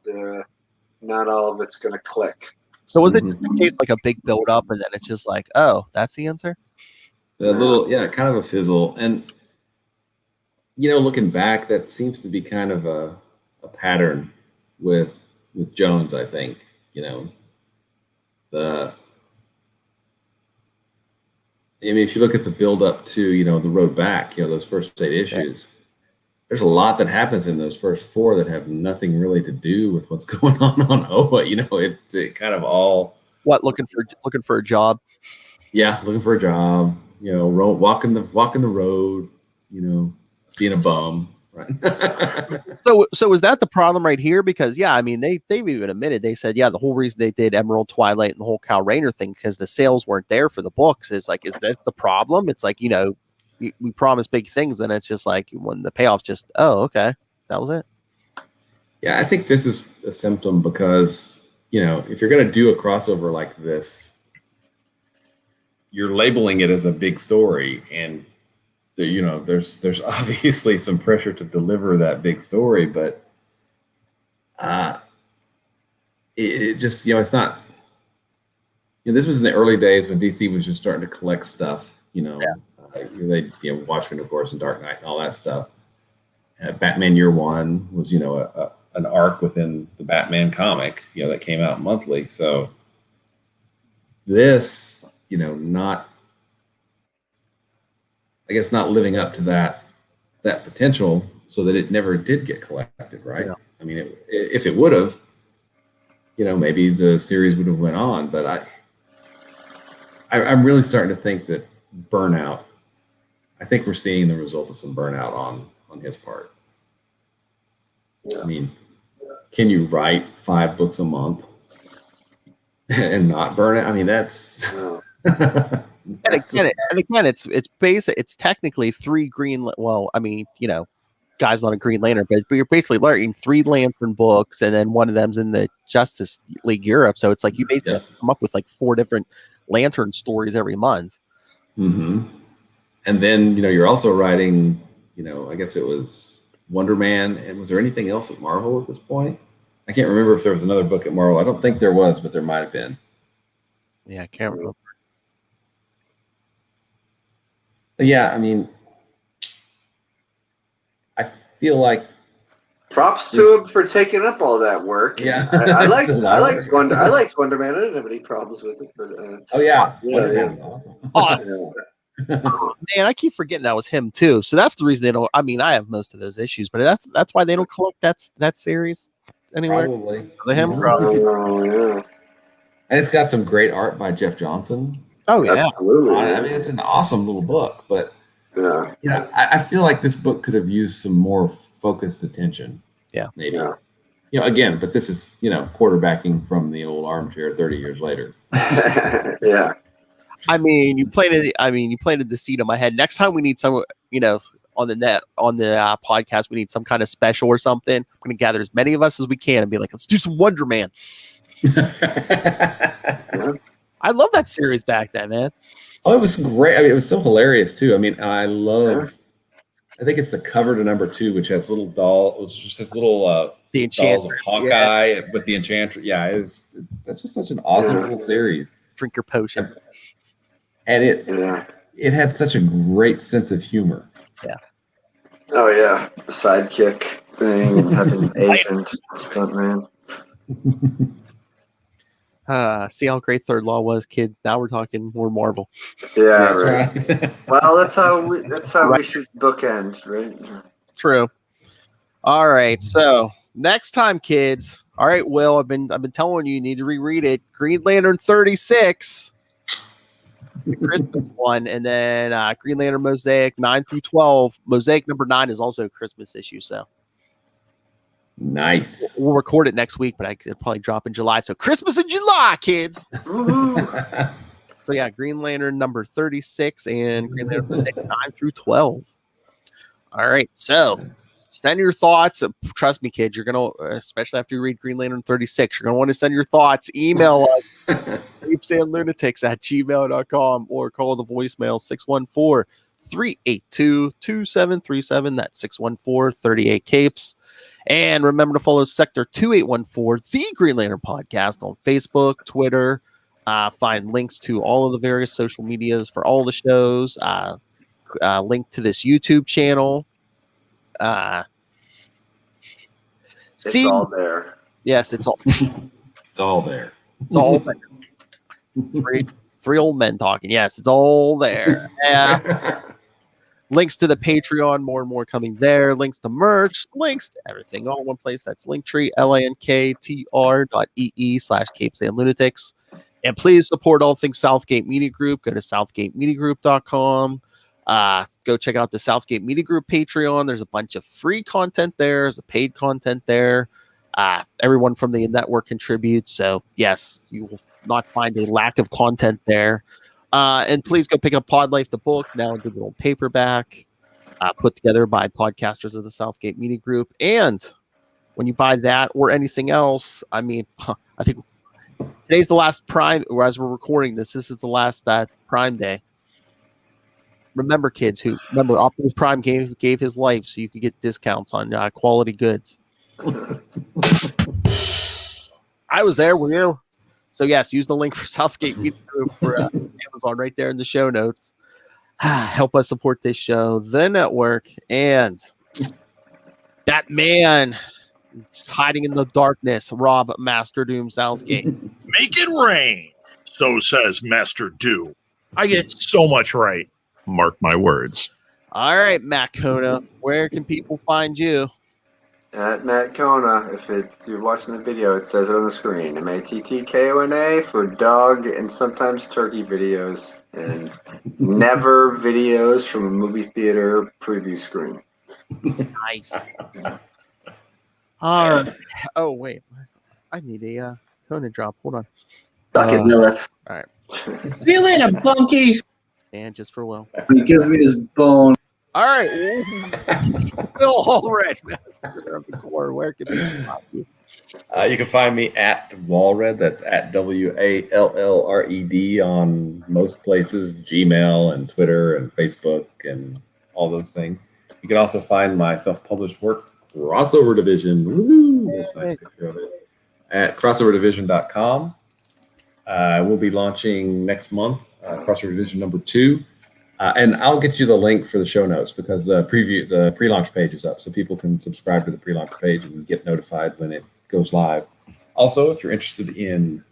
not all of it's going to click. So was it just in case like a big build up and then it's just like, oh, that's the answer? A little, kind of a fizzle. And, looking back, that seems to be kind of a pattern with Jones, I think. If you look at the build up to, the road back, those first 8 issues, there's a lot that happens in those first 4 that have nothing really to do with what's going on Oa. It's kind of all looking for a job. Yeah, looking for a job. Walking the road. Being a bum. Right. So was that the problem right here? Because I mean they've even admitted, they said the whole reason they did Emerald Twilight and the whole Kyle Rayner thing because the sales weren't there for the books. Is this the problem? It's like we promise big things, and it's just like when the payoff's just, oh, okay, that was it. Yeah, I think this is a symptom because, if you're going to do a crossover like this, you're labeling it as a big story, and there's obviously some pressure to deliver that big story, but it just, it's not. This was in the early days when DC was just starting to collect stuff, they Watchmen, of course, and Dark Knight and all that stuff. Batman Year One was an arc within the Batman comic that came out monthly. So this not living up to that potential, so that it never did get collected, right? I mean, if it would have, maybe the series would have went on, but I'm really starting to think that burnout. I think we're seeing the result of some burnout on his part. I mean, can you write 5 books a month and not burn it? I mean, that's. And again, it's basic. It's technically 3 green. Well, I mean, guys on a Green Lantern, but you're basically learning 3 Lantern books, and then one of them's in the Justice League Europe. So it's like you basically come up with like 4 different Lantern stories every month. Mm-hmm. And then, you're also writing, I guess it was Wonder Man. And was there anything else at Marvel at this point? I can't remember if there was another book at Marvel. I don't think there was, but there might have been. Yeah, I can't remember. But yeah, I mean, I feel like Props to him for taking up all that work. Yeah. I liked It's a lot of Wonder. work. I liked Wonder Man. I didn't have any problems with it, but Oh yeah, Yeah, Wonder yeah. Man was awesome. Oh, man, I keep forgetting that was him too. So that's the reason they don't. I mean, I have most of those issues, but that's why they don't collect that series anywhere. Probably. The him, Mhm. probably. oh yeah, And it's got some great art by Jeff Johnson. Oh yeah, absolutely. I mean, it's an awesome little book, but Yeah, yeah, I feel like this book could have used some more focused attention. Yeah. Maybe. yeah. Again, but this is, quarterbacking from the old armchair 30 years later. yeah. I mean, you planted the seed in my head. Next time we need some, on the podcast, we need some kind of special or something. I'm going to gather as many of us as we can and be like, let's do some Wonder Man. I love that series back then, man. Oh, it was great. I mean, it was so hilarious too. I mean, I think it's the cover to number 2, which has little which just has little The dolls of Enchantress, Hawkeye with the Enchantress. Yeah, that's just such an awesome little series. Drink your potion. And Yeah. it had such a great sense of humor. Oh yeah, the sidekick thing and having agent stuntman. See how great Third Law was, kid. Now we're talking more Marvel. Yeah, That's right. right. Well, that's how we should bookend, right? True. All right. So next time, kids. All right, Will. I've been telling you need to reread it. Green Lantern 36, the Christmas one, and then Green Lantern Mosaic 9 through 12. Mosaic number 9 is also a Christmas issue. So Nice. we'll record it next week, but it'll probably drop in July. So Christmas in July, kids. Woohoo. So yeah, Green Lantern number 36 and Green Lantern Mosaic 9 through 12. All right. So send your thoughts. Trust me, kids, you're going to, especially after you read Green Lantern 36, you're going to want to send your thoughts. Email us, capesandlunatics@gmail.com, or call the voicemail 614-382-2737. That's 614-38-CAPES. And remember to follow Sector 2814, the Green Lantern Podcast, on Facebook, Twitter. Find links to all of the various social medias for all the shows. Link to this YouTube channel. It's all there. Yes, it's all It's all there. it's all there. Three old men talking. Yes, it's all there. Yeah. Links to the Patreon, more and more coming there. Links to merch, links to everything, all in one place. That's Linktree, linktr.ee/capesandlunatics. And please support all things Southgate Media Group. Go to southgatemediagroup.com. Go check out the Southgate Media Group Patreon. There's a bunch of free content there. There's a paid content there. Everyone from the network contributes. So, yes, you will not find a lack of content there. And please go pick up Pod Life, the book, now in digital paperback, put together by podcasters of the Southgate Media Group. And when you buy that or anything else, I mean, I think today's the last Prime, or as we're recording this is the last Prime Day. Remember, kids, remember Optimus Prime gave his life so you could get discounts on quality goods. I was there, were you? So yes, use the link for Southgate Media Group for Amazon right there in the show notes. Help us support this show, the network, and that man hiding in the darkness, Rob Master Doom Southgate. Make it rain, so says Master Doom. I get so much right. Mark my words. All right, Matt Kona, where can people find you? At Matt Kona, if you're watching the video, it says it on the screen. MATTKONA for dog and sometimes turkey videos, and never videos from a movie theater preview screen. Nice. All right. Oh, wait. I need a Kona drop. Hold on. Suck it, Lilith. All right. See you later, bunky. And just for Will. He gives me his bone. All right. Bill Allred, Master of the Core. Where can people find you? You can find me at Walred. That's at WALLRED on most places, Gmail and Twitter and Facebook and all those things. You can also find my self-published work, Crossover Division. Woo-hoo! There's a nice picture of it. At crossoverdivision.com. We'll be launching next month, Crossover Division number 2. And I'll get you the link for the show notes because the pre-launch page is up, so people can subscribe to the pre-launch page and get notified when it goes live. Also, if you're interested in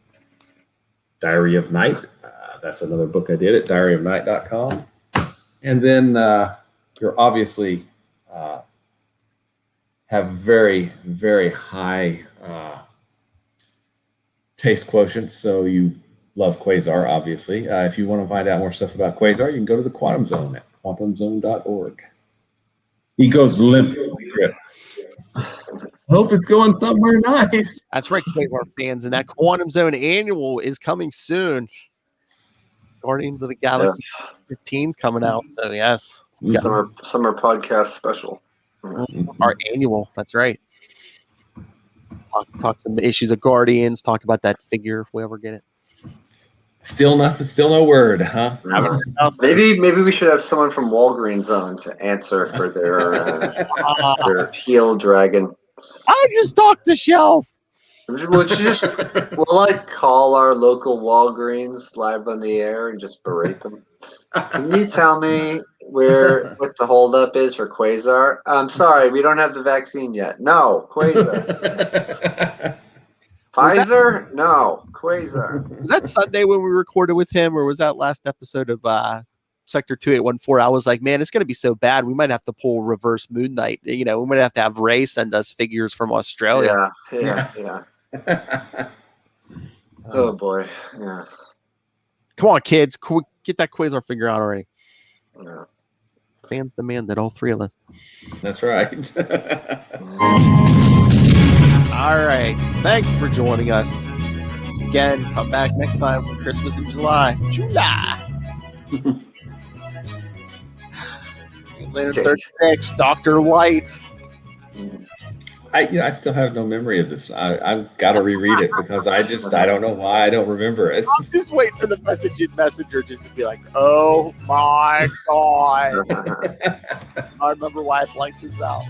Diary of Night, that's another book I did at diaryofnight.com. And then you're obviously have very, very high taste quotients, so you love Quasar, obviously. If you want to find out more stuff about Quasar, you can go to the Quantum Zone at quantumzone.org. He goes limp. Hope it's going somewhere nice. That's right, Quasar fans, and that Quantum Zone annual is coming soon. Guardians of the Galaxy 15's coming out, so yes. Summer podcast special. Our annual, that's right. Talk some issues of Guardians, talk about that figure if we ever get it. Still nothing, still no word, huh? Maybe we should have someone from Walgreens on to answer for their heel dragon. I just talked to Shelf. We'll call our local Walgreens live on the air and just berate them. Can you tell me what the holdup is for Quasar? I'm sorry, we don't have the vaccine yet. No, Quasar. Pfizer? No, Quasar. Was that Sunday when we recorded with him, or was that last episode of Sector 2814? I was like, man, it's going to be so bad. We might have to pull reverse Moon Knight. We might have to have Ray send us figures from Australia. Yeah. Oh boy, yeah. Come on, kids, get that Quasar figure out already. Yeah. Fans demanded, all three of us. That's right. All right. Thank you for joining us. Again, come back next time for Christmas in July. Later, 36, Dr. Light. I still have no memory of this. I've got to reread it because I don't know why I don't remember it. I'm just waiting for the message in Messenger just to be like, oh my God. I remember why I blanked this out.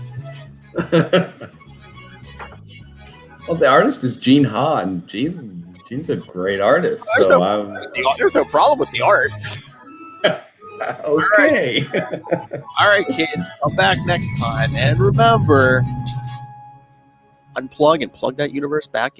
Well, the artist is Gene Ha, and Gene's a great artist. There's There's no problem with the art. Okay. All right, kids, come back next time. And remember, unplug and plug that universe back in.